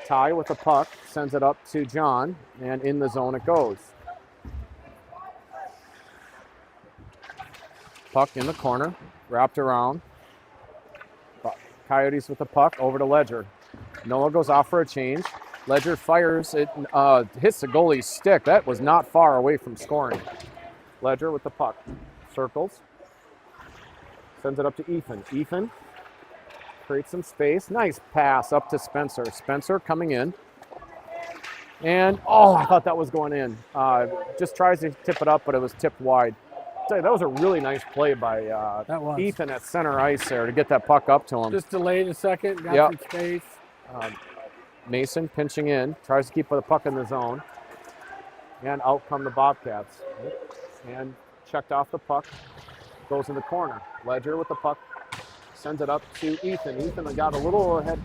Ty with the puck, sends it up to John, and in the zone it goes. Puck in the corner, wrapped around. Coyotes with the puck, over to Ledger. Noah goes off for a change. Ledger fires, it hits the goalie's stick. That was not far away from scoring. Ledger with the puck, circles. Sends it up to Ethan. Ethan creates some space. Nice pass up to Spencer. Spencer coming in. And, I thought that was going in. Just tries to tip it up, but it was tipped wide. That was a really nice play by Ethan at center ice there to get that puck up to him. Just delayed a second, got some space. Mason pinching in, tries to keep the puck in the zone. And out come the Bobcats. And checked off the puck. Goes in the corner. Ledger with the puck. Sends it up to Ethan. Ethan got a little ahead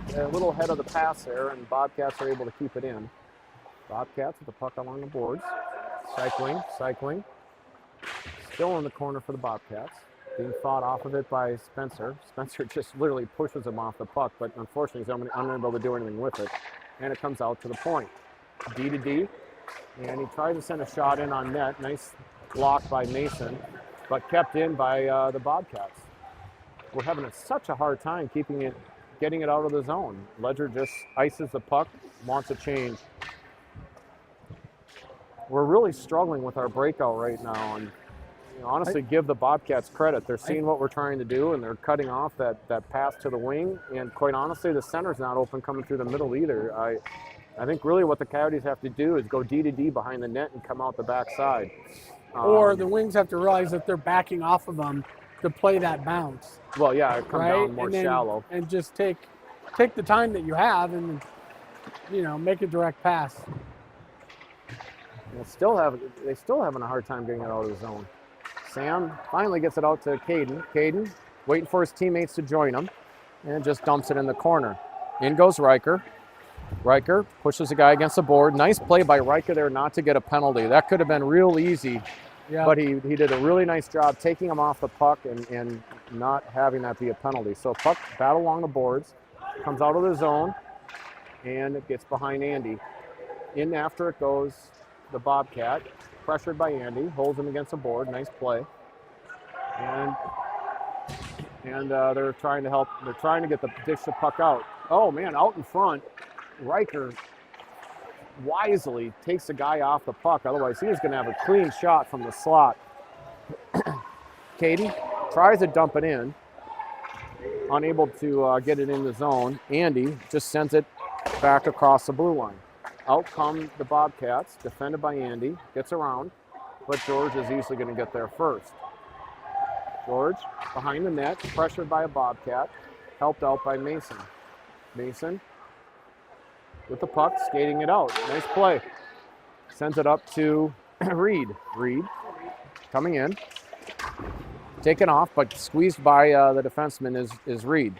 of the pass there, and Bobcats are able to keep it in. Bobcats with the puck along the boards. Cycling. Still in the corner for the Bobcats. Being fought off of it by Spencer. Spencer just literally pushes him off the puck, but unfortunately he's unable to do anything with it. And it comes out to the point. D to D. And he tries to send a shot in on net. Nice block by Mason, but kept in by the Bobcats. We're having such a hard time getting it out of the zone. Ledger just ices the puck, wants a change. We're really struggling with our breakout right now, and honestly, give the Bobcats credit. They're seeing what we're trying to do, and they're cutting off that pass to the wing. And quite honestly, the center's not open coming through the middle either. I think really what the Coyotes have to do is go D to D behind the net and come out the backside. Or the wings have to realize that they're backing off of them to play that bounce. Well, yeah, come down more shallow. And just take the time that you have and, make a direct pass. They still having a hard time getting it out of the zone. Sam finally gets it out to Caden. Caden waiting for his teammates to join him and just dumps it in the corner. In goes Riker. Riker pushes the guy against the board. Nice play by Riker there not to get a penalty. That could have been real easy, but he did a really nice job taking him off the puck and not having that be a penalty. So puck battle along the boards, comes out of the zone, and it gets behind Andy. In after it goes the Bobcat. Pressured by Andy, holds him against the board. Nice play. And they're trying to help. They're trying to dish the puck out. Oh man, out in front, Riker wisely takes the guy off the puck. Otherwise, he was going to have a clean shot from the slot. Katie tries to dump it in, unable to get it in the zone. Andy just sends it back across the blue line. Out come the Bobcats, defended by Andy, gets around, but George is easily going to get there first. George behind the net, pressured by a Bobcat, helped out by Mason. Mason with the puck, skating it out. Nice play. Sends it up to Reed. Reed coming in, taken off, but squeezed by the defenseman is Reed.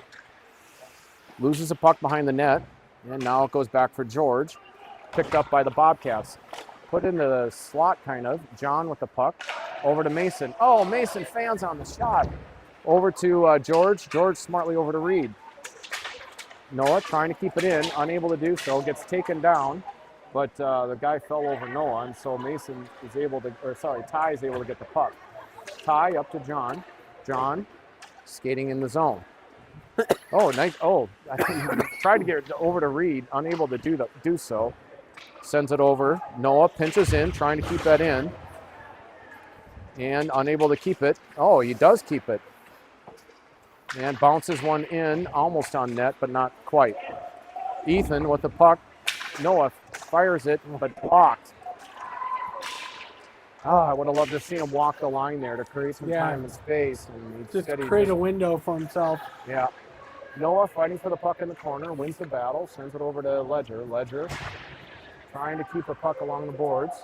Loses the puck behind the net, and now it goes back for George. Picked up by the Bobcats. Put into the slot, kind of. John with the puck. Over to Mason. Oh, Mason fans on the shot. Over to George. George smartly over to Reed. Noah trying to keep it in. Unable to do so. Gets taken down. But the guy fell over Noah, and so Mason is able to, Ty is able to get the puck. Ty up to John. John skating in the zone. Oh, nice. Oh, I tried to get it over to Reed. Unable to do so. Sends it over. Noah pinches in, trying to keep that in. and unable to keep it. Oh, he does keep it. And bounces one in, almost on net, but not quite. Ethan with the puck. Noah fires it, but blocked. I would have loved to see him walk the line there to create some time and space. And just create a window for himself. Yeah. Noah fighting for the puck in the corner, wins the battle, sends it over to Ledger. Ledger trying to keep a puck along the boards.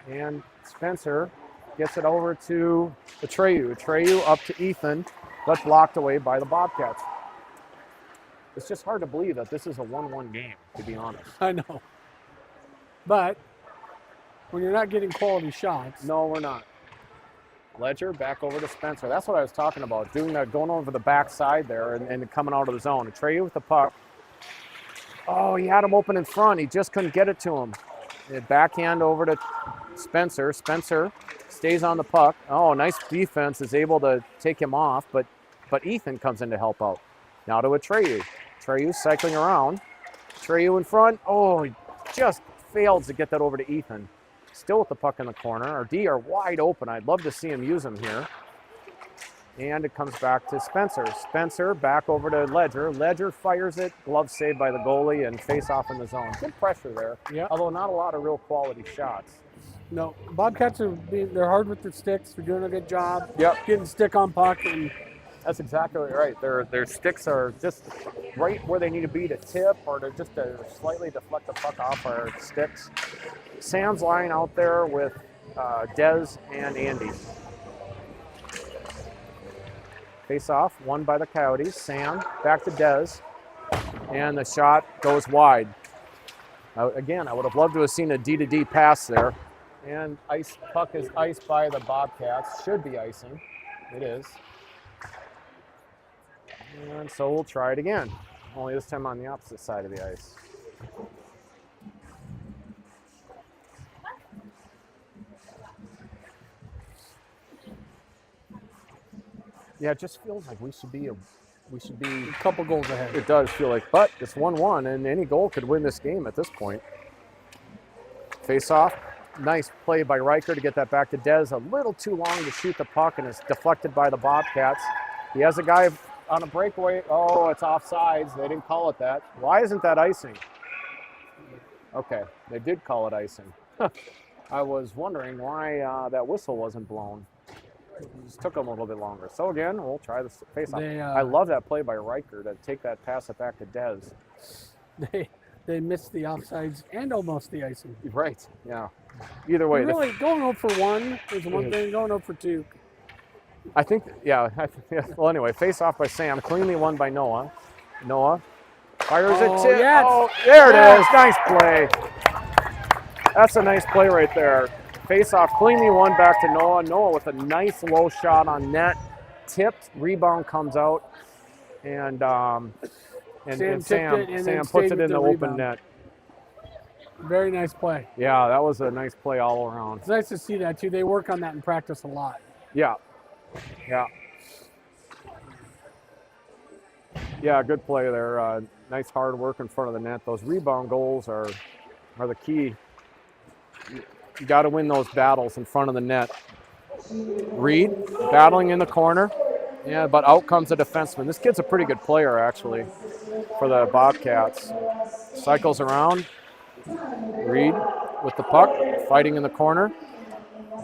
And Spencer gets it over to Atreyu. Atreyu up to Ethan, but blocked away by the Bobcats. It's just hard to believe that this is a 1-1 game, to be honest. I know. But when you're not getting quality shots. No, we're not. Ledger back over to Spencer. That's what I was talking about, doing that, going over the backside there and coming out of the zone. Atreyu with the puck. Oh, he had him open in front. He just couldn't get it to him. Backhand over to Spencer. Spencer stays on the puck. Oh, nice defense, is able to take him off, but Ethan comes in to help out. Now to Atreyu. Atreyu cycling around. Atreyu in front. Oh, he just failed to get that over to Ethan. Still with the puck in the corner. Our D are wide open. I'd love to see him use them here. And it comes back to Spencer. Spencer back over to Ledger. Ledger fires it. Glove saved by the goalie and face off in the zone. Good pressure there. Yeah. Although not a lot of real quality shots. No, Bobcats they're hard with their sticks. They're doing a good job. Yep. Getting stick on puck. And that's exactly right. Their sticks are just right where they need to be to tip or to just to slightly deflect the puck off our sticks. Sam's lying out there with Dez and Andy. Face off, won by the Coyotes. Sam back to Dez, and the shot goes wide. Again, I would have loved to have seen a D-to-D pass there. And puck is iced by the Bobcats. Should be icing. It is. And so we'll try it again. Only this time on the opposite side of the ice. Yeah, it just feels like we should be a couple goals ahead. It does feel like, but it's 1-1, and any goal could win this game at this point. Face off. Nice play by Riker to get that back to Dez. A little too long to shoot the puck, and it's deflected by the Bobcats. He has a guy on a breakaway. Oh, it's offsides. They didn't call it that. Why isn't that icing? Okay, they did call it icing. I was wondering why that whistle wasn't blown. It just took them a little bit longer. So again, we'll try the face-off. I love that play by Riker to take that pass it back to Dez. They missed the offsides and almost the icing. Right, yeah. Either way. Really, going 0 for 1 is one thing, going 0 for 2. I think, yeah. Well, anyway, face-off by Sam, cleanly won by Noah. Noah fires it to, yes. Oh, there it is. Nice play. That's a nice play right there. Face-off cleanly won back to Noah. Noah with a nice low shot on net. Tipped, rebound comes out, and Sam puts it in the open net. Very nice play. Yeah, that was a nice play all around. It's nice to see that too. They work on that in practice a lot. Yeah. Yeah. Yeah, good play there. Nice hard work in front of the net. Those rebound goals are the key. You got to win those battles in front of the net. Reed battling in the corner. Yeah, but out comes the defenseman. This kid's a pretty good player, actually, for the Bobcats. Cycles around. Reed with the puck, fighting in the corner.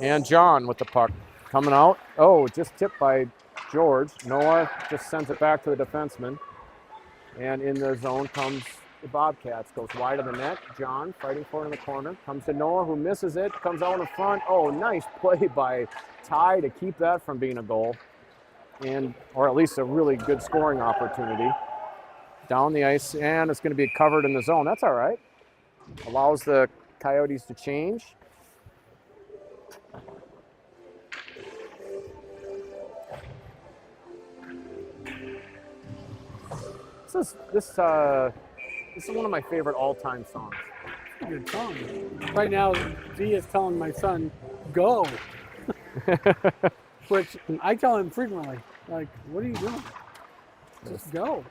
And John with the puck. Coming out. Oh, just tipped by George. Noah just sends it back to the defenseman. And in the zone comes the Bobcats. Goes wide of the net. John fighting for it in the corner. Comes to Noah, who misses it. Comes out in front. Oh, nice play by Ty to keep that from being a goal. Or at least a really good scoring opportunity. Down the ice, and it's going to be covered in the zone. That's all right. Allows the Coyotes to change. This is one of my favorite all-time songs. Good song. Right now, V is telling my son, "Go," which I tell him frequently. Like, what are you doing? Just go.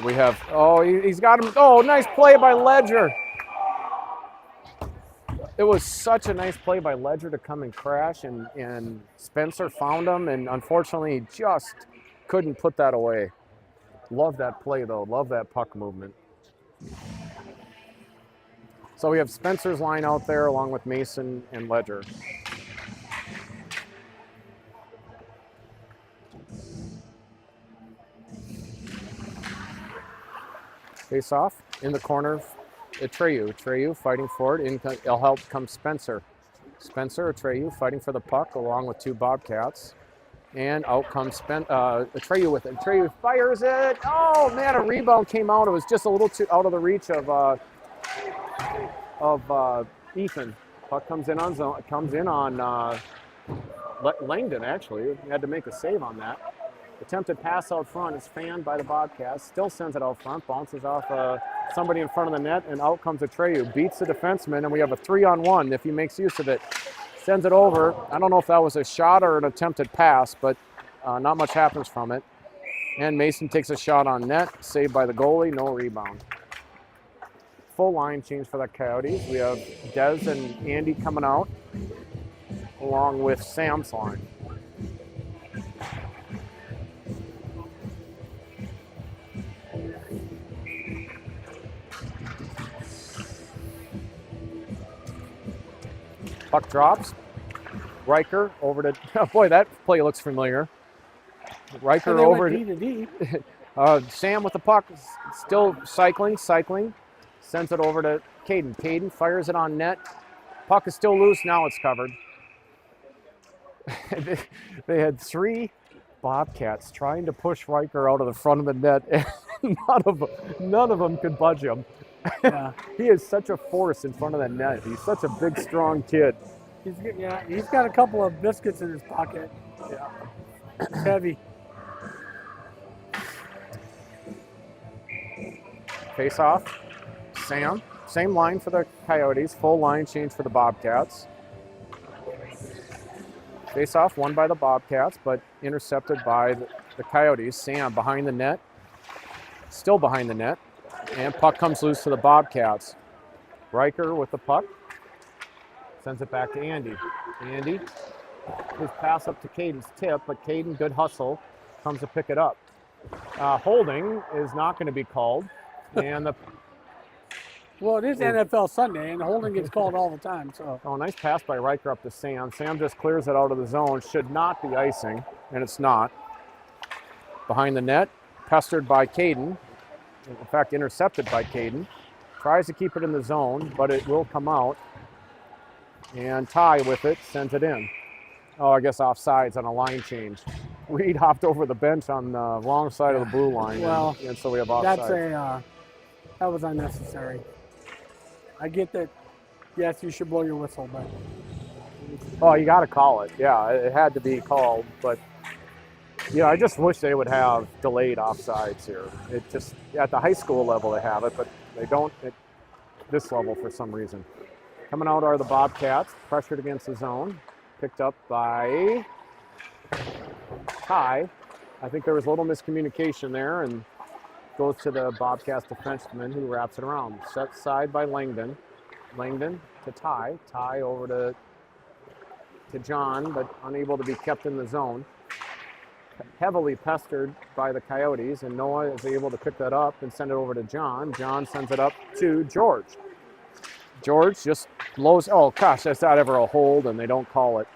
We have. Oh, he's got him. Oh, nice play by Ledger. It was such a nice play by Ledger to come and crash, and Spencer found him, and unfortunately just couldn't put that away. Love that play, though. Love that puck movement. So we have Spencer's line out there along with Mason and Ledger. Face off in the corner. Atreyu fighting for it. It'll help come Spencer. Atreyu fighting for the puck along with 2 Bobcats. And out comes Atreyu with it. Atreyu fires it. Oh man, a rebound came out. It was just a little too out of the reach of Ethan. Puck comes in on Langdon. Actually, he had to make a save on that. Attempted pass out front is fanned by the Bobcats. Still sends it out front. Bounces off somebody in front of the net, and out comes Atreyu. Beats the defenseman, and we have a 3-on-1 if he makes use of it. Sends it over. I don't know if that was a shot or an attempted pass, but not much happens from it. And Mason takes a shot on net. Saved by the goalie. No rebound. Full line change for the Coyotes. We have Dez and Andy coming out, along with Sam's line. Puck drops. Riker over to, oh boy, that play looks familiar. Riker over to Sam with the puck, still cycling. Sends it over to Caden. Caden fires it on net. Puck is still loose, now it's covered. They had 3 Bobcats trying to push Riker out of the front of the net, and none of them could budge him. Yeah. He is such a force in front of that net. He's such a big, strong kid. He's got a couple of biscuits in his pocket. Yeah. It's heavy. Face off. Sam. Same line for the Coyotes. Full line change for the Bobcats. Face off won by the Bobcats, but intercepted by the Coyotes. Sam behind the net. Still behind the net. And puck comes loose to the Bobcats. Riker with the puck. Sends it back to Andy. Andy, his pass up to Caden's tip, but Caden, good hustle, comes to pick it up. Holding is not going to be called. And well, it is NFL Sunday, and holding gets called all the time. So. Oh, nice pass by Riker up to Sam. Sam just clears it out of the zone. Should not be icing, and it's not. Behind the net, pestered by Caden. In fact, intercepted by Caden. Tries to keep it in the zone, but it will come out. And Ty with it sends it in. Oh, I guess offsides on a line change. Reed hopped over the bench on the wrong side of the blue line, well, and so we have offsides. That was unnecessary. I get that, yes, you should blow your whistle, but... Oh, you got to call it. Yeah, it had to be called, but... I just wish they would have delayed offsides here. It just, at the high school level they have it, but they don't at this level for some reason. Coming out are the Bobcats, pressured against the zone. Picked up by Ty. I think there was a little miscommunication there, and goes to the Bobcats defenseman who wraps it around. Set side by Langdon. Langdon to Ty. Ty over to John, but unable to be kept in the zone. Heavily pestered by the Coyotes, and Noah is able to pick that up and send it over to John. John sends it up to George. George just blows, oh gosh, that's not ever a hold, and they don't call it.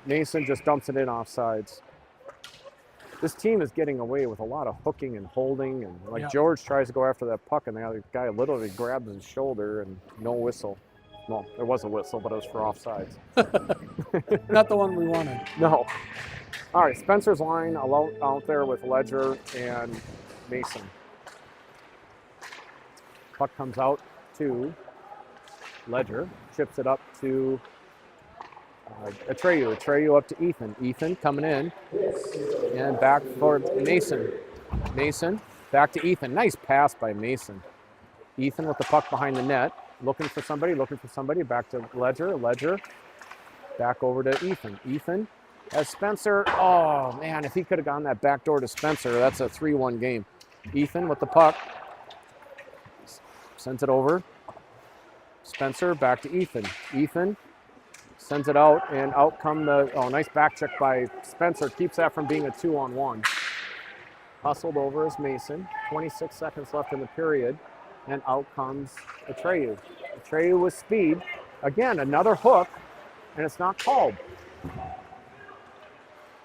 Mason just dumps it in offsides. This team is getting away with a lot of hooking and holding, and George tries to go after that puck, and the other guy literally grabs his shoulder, and no whistle. Well, there was a whistle, but it was for offsides. Not the one we wanted. No. All right, Spencer's line out there with Ledger and Mason. Puck comes out to Ledger, chips it up to Atreyu. Atreyu up to Ethan. Ethan coming in, and back for Mason. Mason, back to Ethan. Nice pass by Mason. Ethan with the puck behind the net, looking for somebody, back to Ledger. Ledger, back over to Ethan. Ethan as Spencer, oh man, if he could have gone that back door to Spencer, that's a 3-1 game. Ethan with the puck, sends it over Spencer back to Ethan. Ethan sends it out, and out come nice back check by Spencer. Keeps that from being a 2-on-1. Hustled over is Mason. 26 seconds left in the period, and out comes Atreyu. Atreyu with speed. Again, another hook, and it's not called.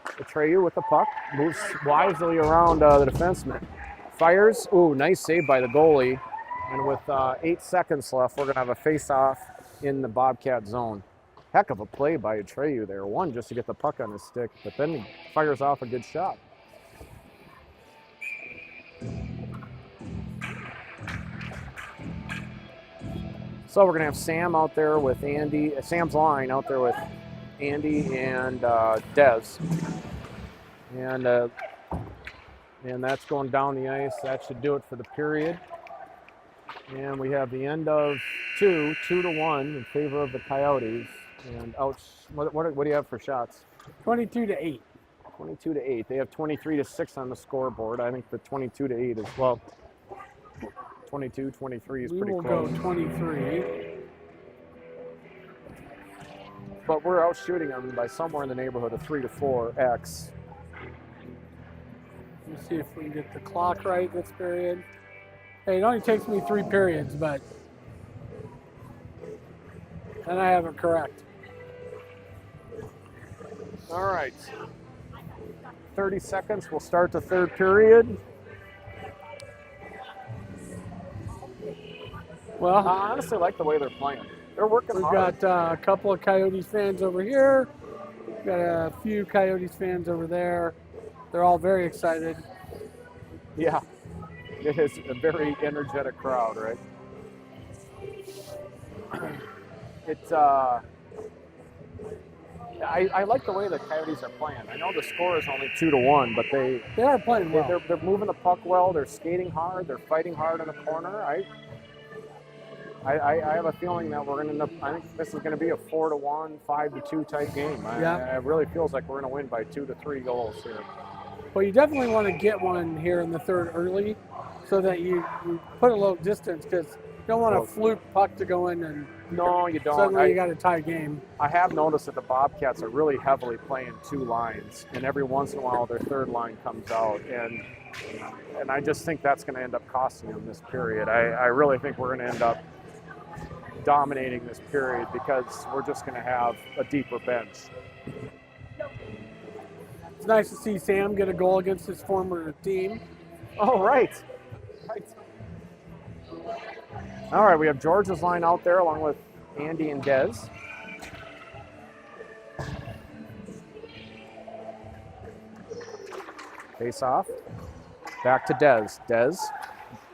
Atreyu with the puck, moves wisely around the defenseman. Fires, nice save by the goalie. And with 8 seconds left, we're going to have a face-off in the Bobcat zone. Heck of a play by Atreyu there. One, just to get the puck on his stick, but then he fires off a good shot. So we're going to have Sam out there with Andy, Sam's line out there with Andy and Dez. And that's going down the ice. That should do it for the period. And we have the end of 2-1 in favor of the Coyotes. And ouch, what do you have for shots? 22-8. 22-8. They have 23-6 on the scoreboard. I think the 22-8 is, well, 22-23 is pretty close. We will go 23. But we're out shooting them by somewhere in the neighborhood of 3 to 4x. Let's see if we can get the clock right this period. Hey, it only takes me 3 periods, but then I have it correct. All right. 30 seconds. We'll start the third period. Well, I honestly like the way they're playing. They're working hard. We've got a couple of Coyotes fans over here. We've got a few Coyotes fans over there. They're all very excited. Yeah, it is a very energetic crowd, right? It's I like the way the Coyotes are playing. I know the score is only 2-1, but they are playing well. They're moving the puck well. They're skating hard. They're fighting hard in the corner. I have a feeling that we're going to end up. I think this is going to be a 4-1, 5-2 type game. It really feels like we're going to win by 2 to 3 goals here. Well, you definitely want to get one here in the third early, so that you put a little distance, because you don't want a fluke puck to go in and no, you don't. Suddenly you got a tie game. I have noticed that the Bobcats are really heavily playing 2 lines, and every once in a while their third line comes out, and I just think that's going to end up costing them this period. I really think we're going to end up dominating this period because we're just going to have a deeper bench. It's nice to see Sam get a goal against his former team. Oh, right. All right, we have George's line out there along with Andy and Dez. Face off. Back to Dez. Dez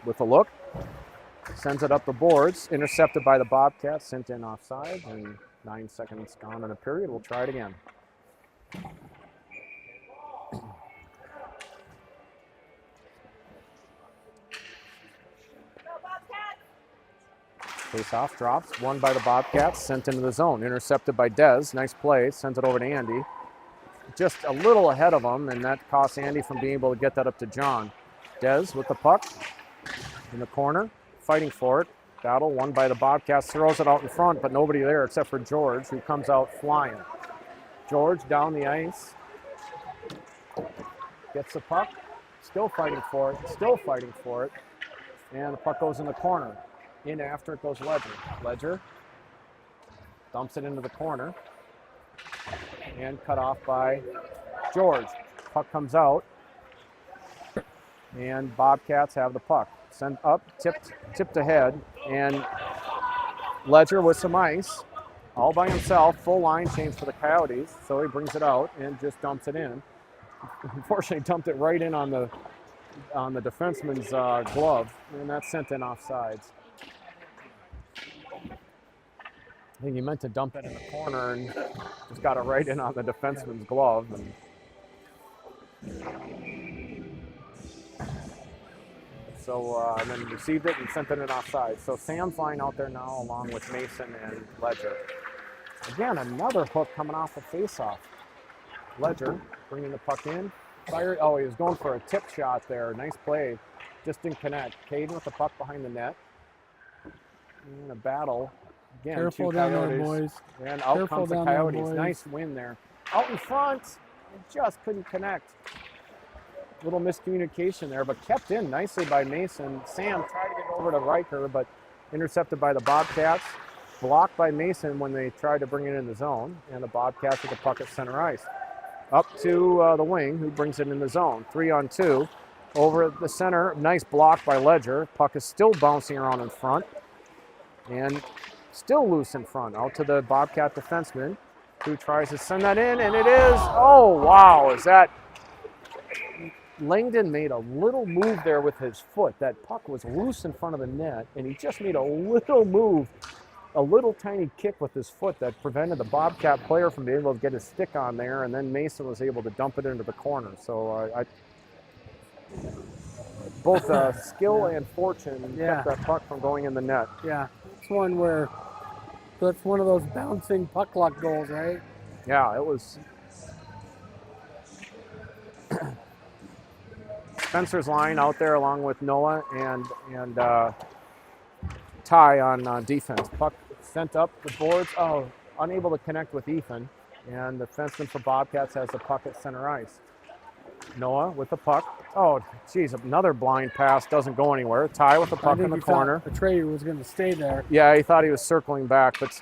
with a look. Sends it up the boards. Intercepted by the Bobcats. Sent in offside. And 9 seconds gone in the period. We'll try it again. Face-off drops, won by the Bobcats, sent into the zone, intercepted by Dez. Nice play, sends it over to Andy. Just a little ahead of him, and that costs Andy from being able to get that up to John. Dez with the puck in the corner, fighting for it. Battle won by the Bobcats, throws it out in front, but nobody there except for George, who comes out flying. George down the ice, gets the puck, still fighting for it, and the puck goes in the corner. In after it goes Ledger. Ledger dumps it into the corner and cut off by George. Puck comes out and Bobcats have the puck. Sent up, tipped ahead, and Ledger with some ice, all by himself, full line change for the Coyotes. So he brings it out and just dumps it in. Unfortunately, dumped it right in on the defenseman's glove, and that's sent in offsides. I think he meant to dump it in the corner and just got it right in on the defenseman's glove. And then received it and sent it in offside. So Sam's line out there now along with Mason and Ledger. Again, another hook coming off the face-off. Ledger bringing the puck in. Fired. Oh, he was going for a tip shot there. Nice play. Just didn't connect. Caden with the puck behind the net. And a battle Again, Careful two down Coyotes. there, boys. And out Careful comes the down there, Coyotes. boys. Nice win there. Out in front. Just couldn't connect. Little miscommunication there, but kept in nicely by Mason. Sam tried to get over to Riker, but intercepted by the Bobcats. Blocked by Mason when they tried to bring it in the zone. And the Bobcats with the puck at center ice. Up to the wing, who brings it in the zone. 3-on-2. Over the center. Nice block by Ledger. Puck is still bouncing around in front. And still loose in front. Out to the Bobcat defenseman, who tries to send that in, and it is. Oh, wow. Is that. Langdon made a little move there with his foot. That puck was loose in front of the net, and he just made a little move, a little tiny kick with his foot that prevented the Bobcat player from being able to get his stick on there, and then Mason was able to dump it into the corner. So both skill and fortune kept that puck from going in the net. Yeah, it's one where that's one of those bouncing puck luck goals, right? Yeah, it was. Spencer's line out there along with Noah and Ty on defense. Puck sent up the boards. Oh, unable to connect with Ethan. And the defenseman for Bobcats has the puck at center ice. Noah with the puck. Oh, geez, another blind pass doesn't go anywhere. Ty with the puck in the corner. Trey was going to stay there. Yeah, he thought he was circling back, but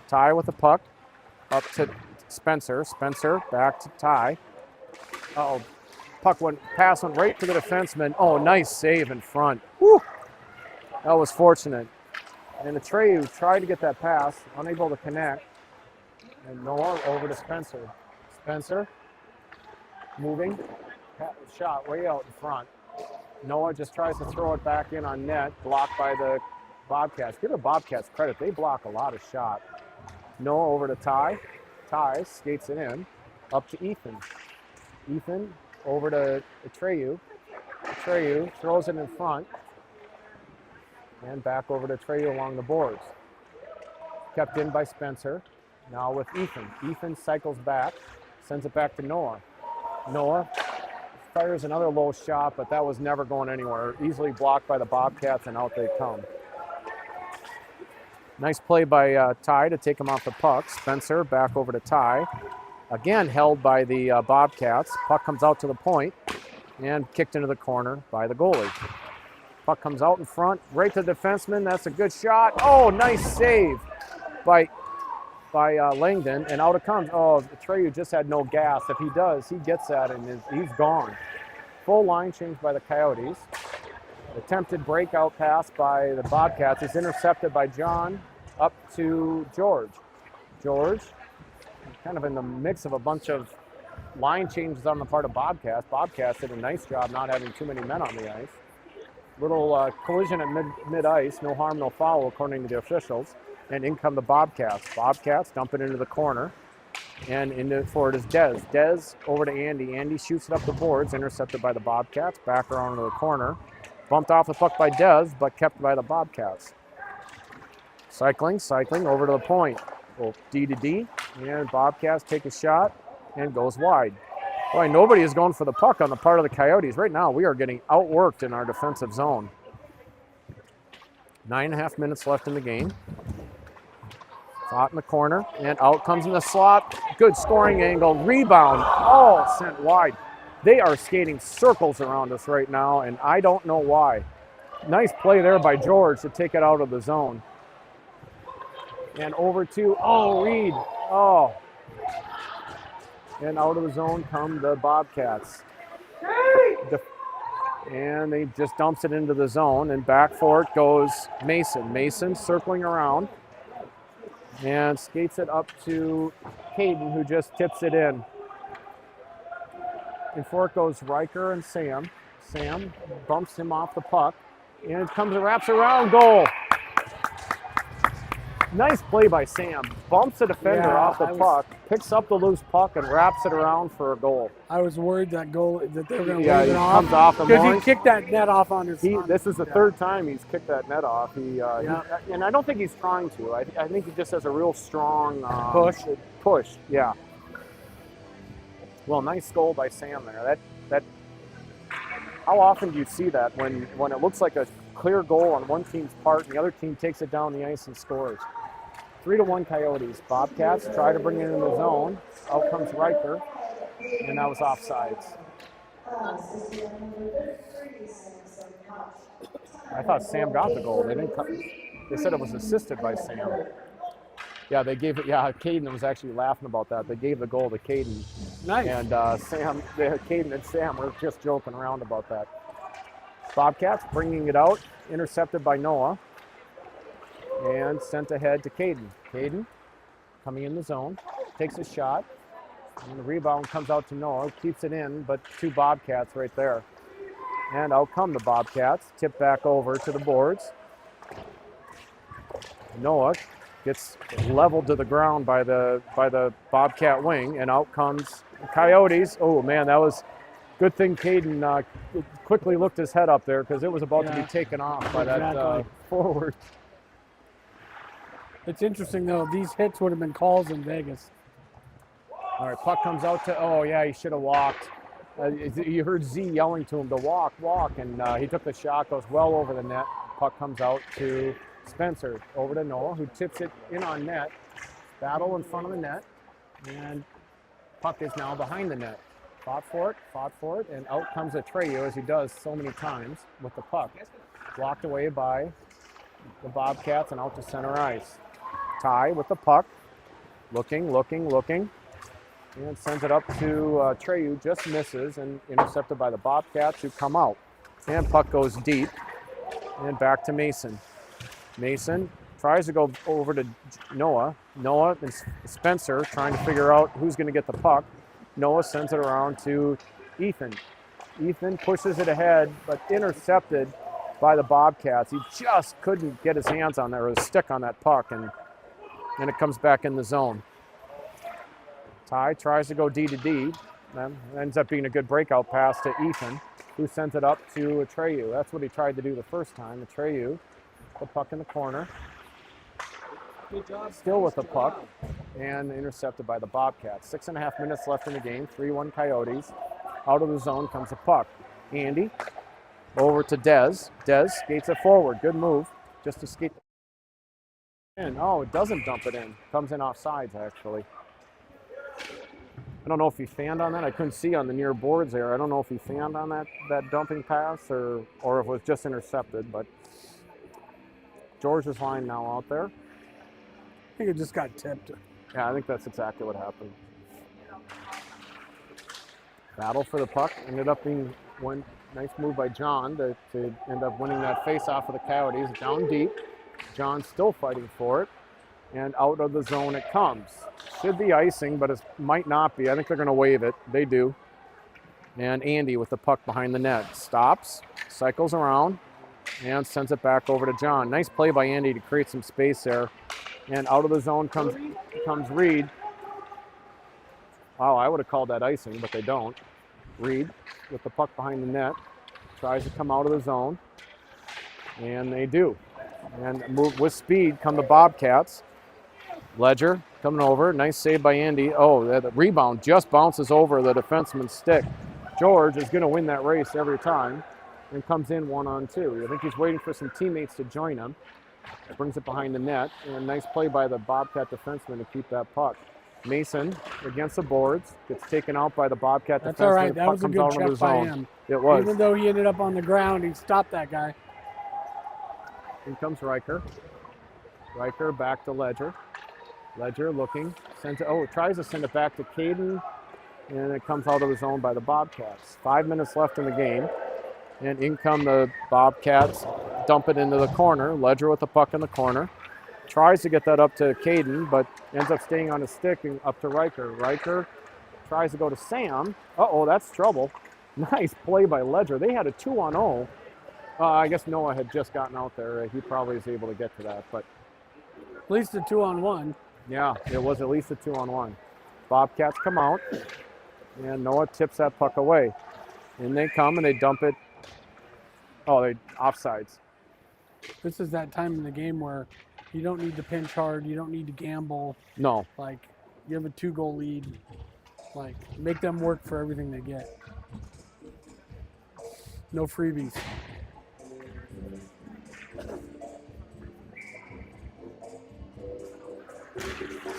Ty with the puck up to Spencer. Spencer back to Ty. Uh-oh. Pass went right to the defenseman. Oh, nice save in front. Whew. That was fortunate. And Atreyu tried to get that pass, unable to connect. And Noah over to Spencer. Spencer moving. Shot way out in front. Noah just tries to throw it back in on net, blocked by the Bobcats. Give the Bobcats credit. They block a lot of shot. Noah over to Ty. Ty skates it in. Up to Ethan. Ethan over to Atreyu. Atreyu throws it in front. And back over to Atreyu along the boards. Kept in by Spencer. Now with Ethan. Ethan cycles back. Sends it back to Noah. Noah fires another low shot, but that was never going anywhere. Easily blocked by the Bobcats, and out they come. Nice play by Ty to take him off the puck. Spencer back over to Ty. Again held by the Bobcats. Puck comes out to the point and kicked into the corner by the goalie. Puck comes out in front, right to the defenseman. That's a good shot. Oh, nice save by Langdon, and out it comes. Oh, Atreyu just had no gas. If he does, he gets that, and he's gone. Full line change by the Coyotes. Attempted breakout pass by the Bobcats is intercepted by John up to George. George, kind of in the mix of a bunch of line changes on the part of Bobcats. Bobcats did a nice job not having too many men on the ice. Little collision at mid-ice, no harm, no foul, according to the officials. And in come the Bobcats. Bobcats dump it into the corner. And for it is Dez. Dez over to Andy. Andy shoots it up the boards, intercepted by the Bobcats. Back around to the corner. Bumped off the puck by Dez, but kept by the Bobcats. Cycling over to the point. Well, D to D. And Bobcats take a shot and goes wide. Boy, nobody is going for the puck on the part of the Coyotes. Right now, we are getting outworked in our defensive zone. 9.5 minutes left in the game. Caught in the corner, and out comes in the slot. Good scoring angle. Rebound. Oh, sent wide. They are skating circles around us right now, and I don't know why. Nice play there by George to take it out of the zone. And over to, Reed. Oh. And out of the zone come the Bobcats. And they just dumps it into the zone, and back for it goes Mason. Mason circling around and skates it up to Caden, who just tips it in. And for it goes Riker and Sam. Sam bumps him off the puck, and it comes and wraps around, goal. Nice play by Sam. Bumps the defender off the puck, picks up the loose puck, and wraps it around for a goal. I was worried that they were going to wave it off. Comes off the because he kicked that net off on his. This is the third time he's kicked that net off. And I don't think he's trying to. I think he just has a real strong push. Yeah. Well, nice goal by Sam there. That. How often do you see that when it looks like a clear goal on one team's part, and the other team takes it down the ice and scores. 3-1 Coyotes. Bobcats try to bring it in the zone. Out comes Riker, and that was offsides. I thought Sam got the goal. They said it was assisted by Sam. Yeah, they gave it. Yeah, Caden was actually laughing about that. They gave the goal to Caden. Nice. And Caden and Sam were just joking around about that. Bobcats bringing it out, intercepted by Noah, and sent ahead to Caden. Caden coming in the zone, takes a shot, and the rebound comes out to Noah, keeps it in, but 2 Bobcats right there. And out come the Bobcats, tip back over to the boards. Noah gets leveled to the ground by the Bobcat wing, and out comes the Coyotes. Oh man, that was good thing Caden quickly looked his head up there because it was about to be taken off by that forward. It's interesting though, these hits would have been calls in Vegas. All right, puck comes out to, oh yeah, he should have walked. You heard Z yelling to him to walk, and he took the shot, goes well over the net. Puck comes out to Spencer, over to Noah, who tips it in on net. Battle in front of the net, and puck is now behind the net. Fought for it, and out comes Atreyu, as he does so many times with the puck. Blocked away by the Bobcats and out to center ice. Ty with the puck, looking, and sends it up to Atreyu, just misses, and intercepted by the Bobcats, who come out. And puck goes deep, and back to Mason. Mason tries to go over to Noah. Noah and Spencer trying to figure out who's going to get the puck. Noah sends it around to Ethan. Ethan pushes it ahead, but intercepted by the Bobcats. He just couldn't get his hands on that, or his stick on that puck, and it comes back in the zone. Ty tries to go D to D. Then ends up being a good breakout pass to Ethan, who sends it up to Atreyu. That's what he tried to do the first time. Atreyu, the puck in the corner. Still with the puck, and intercepted by the Bobcats. 6.5 minutes left in the game. 3-1 Coyotes. Out of the zone comes the puck. Andy over to Dez. Dez skates it forward. Good move. Just to skate in. Oh, it doesn't dump it in. Comes in off sides, actually. I don't know if he fanned on that. I couldn't see on the near boards there. I don't know if he fanned on that dumping pass or if it was just intercepted. But George's line now out there. I think it just got tipped. Yeah, I think that's exactly what happened. Battle for the puck. Ended up being one nice move by John to end up winning that face-off for the Coyotes. Down deep. John still fighting for it. And out of the zone it comes. Should be icing, but it might not be. I think they're going to waive it. They do. And Andy with the puck behind the net. Stops, cycles around, and sends it back over to John. Nice play by Andy to create some space there. And out of the zone comes Reed. Wow, I would have called that icing, but they don't. Reed with the puck behind the net. Tries to come out of the zone. And they do. And move with speed come the Bobcats. Ledger coming over. Nice save by Andy. Oh, the rebound just bounces over the defenseman's stick. George is going to win that race every time and comes in 1-on-2. I think he's waiting for some teammates to join him. Brings it behind the net. And nice play by the Bobcat defenseman to keep that puck. Mason against the boards. Gets taken out by the Bobcat defenseman. That's all right. That was a good check by him. It was. Even though he ended up on the ground, he stopped that guy. In comes Riker. Riker back to Ledger. Ledger looking. Tries to send it back to Caden. And it comes out of the zone by the Bobcats. 5 minutes left in the game. And in come the Bobcats. Dump it into the corner. Ledger with the puck in the corner. Tries to get that up to Caden, but ends up staying on his stick and up to Riker. Riker tries to go to Sam. Uh-oh, that's trouble. Nice play by Ledger. They had a 2-on-0. I guess Noah had just gotten out there. He probably is able to get to that, but at least a 2-on-1. Yeah, it was at least a 2-on-1. Bobcats come out, and Noah tips that puck away. And they come and they dump it. Oh, they offsides. This is that time in the game where you don't need to pinch hard. You don't need to gamble. No. Like, you have a 2-goal lead. Like, make them work for everything they get. No freebies.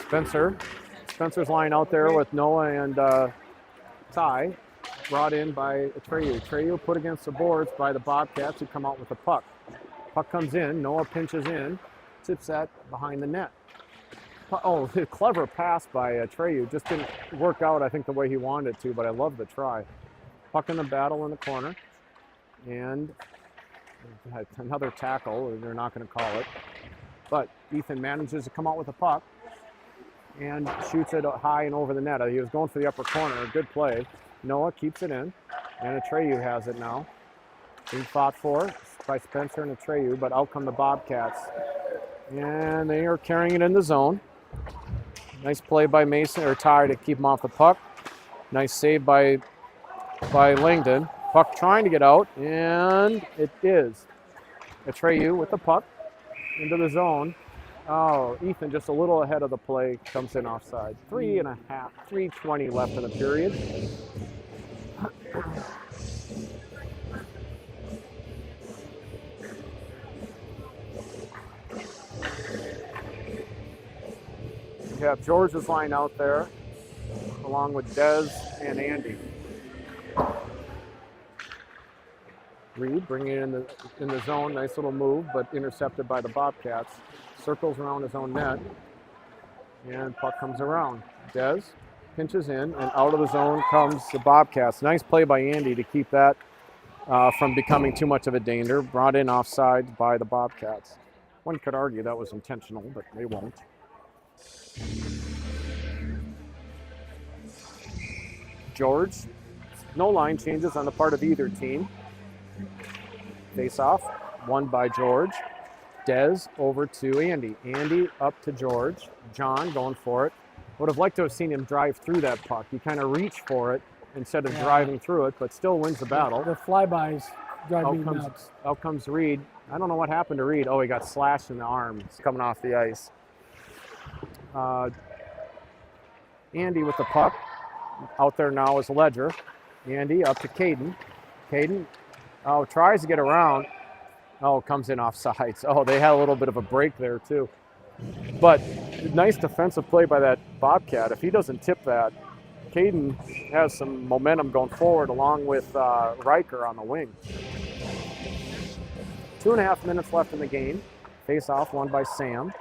Spencer's lying out there with Noah and Ty, brought in by Atreyu. Atreyu put against the boards by the Bobcats, who come out with the puck. Puck comes in, Noah pinches in, tips that behind the net. Oh, clever pass by Atreyu. Just didn't work out, I think, the way he wanted it to, but I love the try. Puck in the battle in the corner, and another tackle, they're not going to call it. But Ethan manages to come out with the puck and shoots it high and over the net. He was going for the upper corner, a good play. Noah keeps it in, and Atreyu has it now. Being fought for by Spencer and Atreyu, but out come the Bobcats. And they are carrying it in the zone. Nice play by Mason, or Ty, to keep him off the puck. Nice save by Langdon. Puck trying to get out, and it is. Atreyu with the puck into the zone. Oh, Ethan just a little ahead of the play, comes in offside. 3:20 left in the period. We have George's line out there, along with Dez and Andy. Reed bringing it in the zone, nice little move, but intercepted by the Bobcats. Circles around his own net, and puck comes around. Dez pinches in, and out of the zone comes the Bobcats. Nice play by Andy to keep that from becoming too much of a danger. Brought in offside by the Bobcats. One could argue that was intentional, but they won't. George, no line changes on the part of either team. Face-off, won by George. Dez over to Andy. Andy up to George. John going for it. Would have liked to have seen him drive through that puck. He kind of reached for it instead of driving through it, but still wins the battle. The flybys drive me nuts. Out comes Reed. I don't know what happened to Reed. Oh, he got slashed in the arm. He's coming off the ice. Andy with the puck. Out there now is Ledger. Andy up to Caden. Caden tries to get around. Oh, comes in off sides. Oh, they had a little bit of a break there too. But nice defensive play by that Bobcat. If he doesn't tip that, Caden has some momentum going forward along with Riker on the wing. 2.5 minutes left in the game. Face-off won by Sam.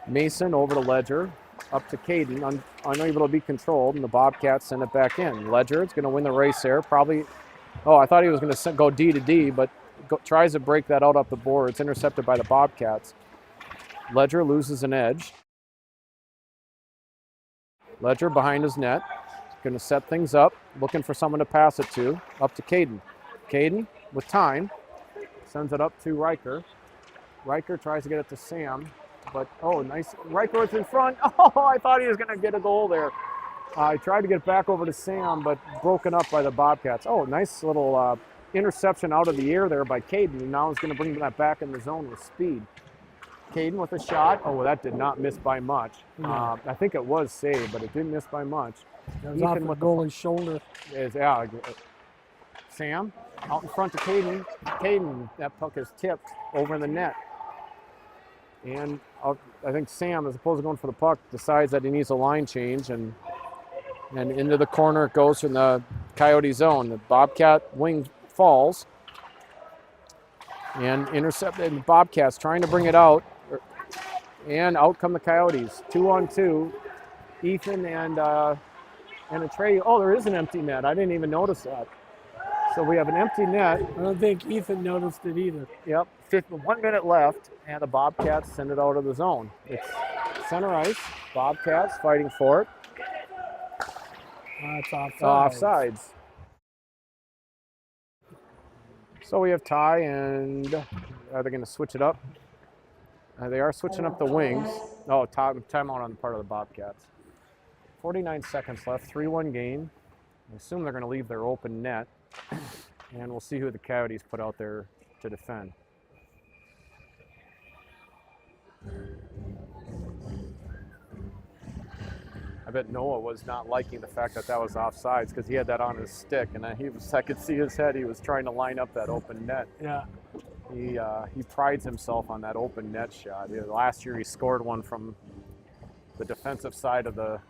Mason over to Ledger. Up to Caden, unable to be controlled, and the Bobcats send it back in. Ledger is going to win the race there. Probably, I thought he was going to go D to D, but tries to break that out up the board. It's intercepted by the Bobcats. Ledger loses an edge. Ledger behind his net. Going to set things up, looking for someone to pass it to. Up to Caden. Caden with time. Sends it up to Riker. Riker tries to get it to Sam. But, nice. Riker was in front. Oh, I thought he was going to get a goal there. I tried to get back over to Sam, but broken up by the Bobcats. Oh, nice little interception out of the air there by Caden. Now he's going to bring that back in the zone with speed. Caden with a shot. Oh, that did not miss by much. I think it was saved, but it didn't miss by much. It was off the goalie's shoulder. Sam out in front to Caden. Caden, that puck is tipped over in the net. And I think Sam, as opposed to going for the puck, decides that he needs a line change, and into the corner it goes from the Coyote zone. The Bobcat wing falls and intercepted. The Bobcats trying to bring it out, and out come the Coyotes. 2-on-2. Ethan and Atreyu. Oh, there is an empty net. I didn't even notice that. So we have an empty net. I don't think Ethan noticed it either. Yep. 1 minute left, and the Bobcats send it out of the zone. It's center ice. Bobcats fighting for it. It's offsides. Offsides. So we have Ty, and are they going to switch it up? They are switching up the wings. Oh, timeout on the part of the Bobcats. 49 seconds left, 3-1 game. I assume they're going to leave their open net, and we'll see who the Coyotes put out there to defend. I bet Noah was not liking the fact that was offsides, because he had that on his stick, and I could see his head. He was trying to line up that open net. Yeah. He prides himself on that open net shot. Last year he scored one from the defensive side of the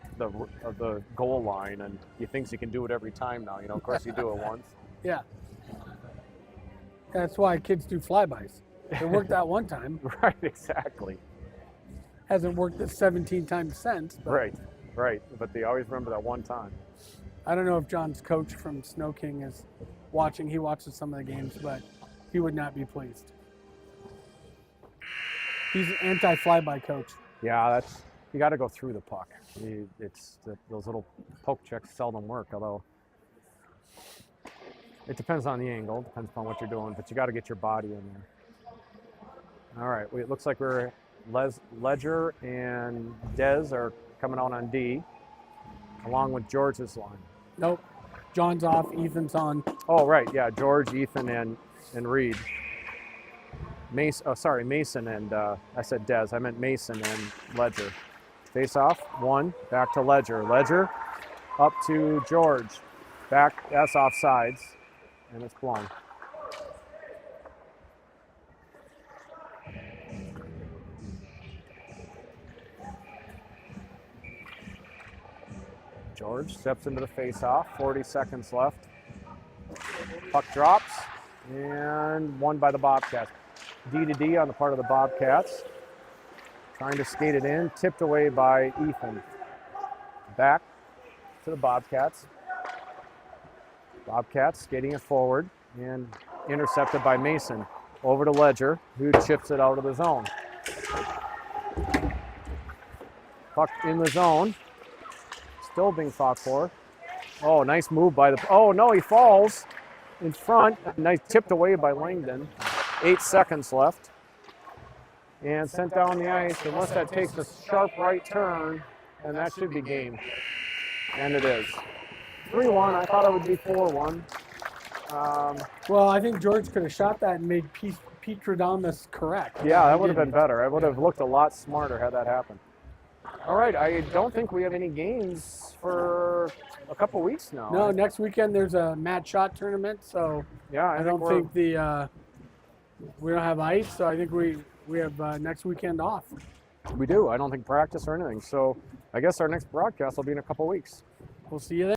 goal line, and he thinks he can do it every time now. Of course, you do it once. Yeah. That's why kids do flybys. It worked that one time. Right, exactly. Hasn't worked the 17 times since. But Right. But they always remember that one time. I don't know if John's coach from Snow King is watching. He watches some of the games, but he would not be pleased. He's an anti-flyby coach. Yeah, you got to go through the puck. Those little poke checks seldom work, although it depends on the angle, depends upon what you're doing, but you got to get your body in there. All right, it looks like Ledger and Dez are coming out on D, along with George's line. Nope. John's off, Ethan's on. Oh, right, yeah, George, Ethan, and Reed. Mason and, I said Dez, I meant Mason and Ledger. Face off, one, back to Ledger. Ledger, up to George. Back, that's offsides, and it's blown. George steps into the face-off, 40 seconds left. Puck drops, and won by the Bobcats. D to D on the part of the Bobcats. Trying to skate it in, tipped away by Ethan. Back to the Bobcats. Bobcats skating it forward and intercepted by Mason. Over to Ledger, who chips it out of the zone. Puck in the zone. Still being fought for. Oh, nice move by oh no, he falls in front. Nice tipped away by Langdon. 8 seconds left. And sent down the ice, unless that takes a sharp right turn, and that should be game. And it is. 3-1, I thought it would be 4-1. Well, I think George could have shot that and made Pete Tradamus correct. Yeah, that would have been better. I would have looked a lot smarter had that happened. All right, I don't think we have any games for a couple weeks now. No, next weekend there's a Matt Shot tournament, so yeah, I don't think we don't have ice, so I think we have next weekend off. We do. I don't think practice or anything. So I guess our next broadcast will be in a couple weeks. We'll see you then.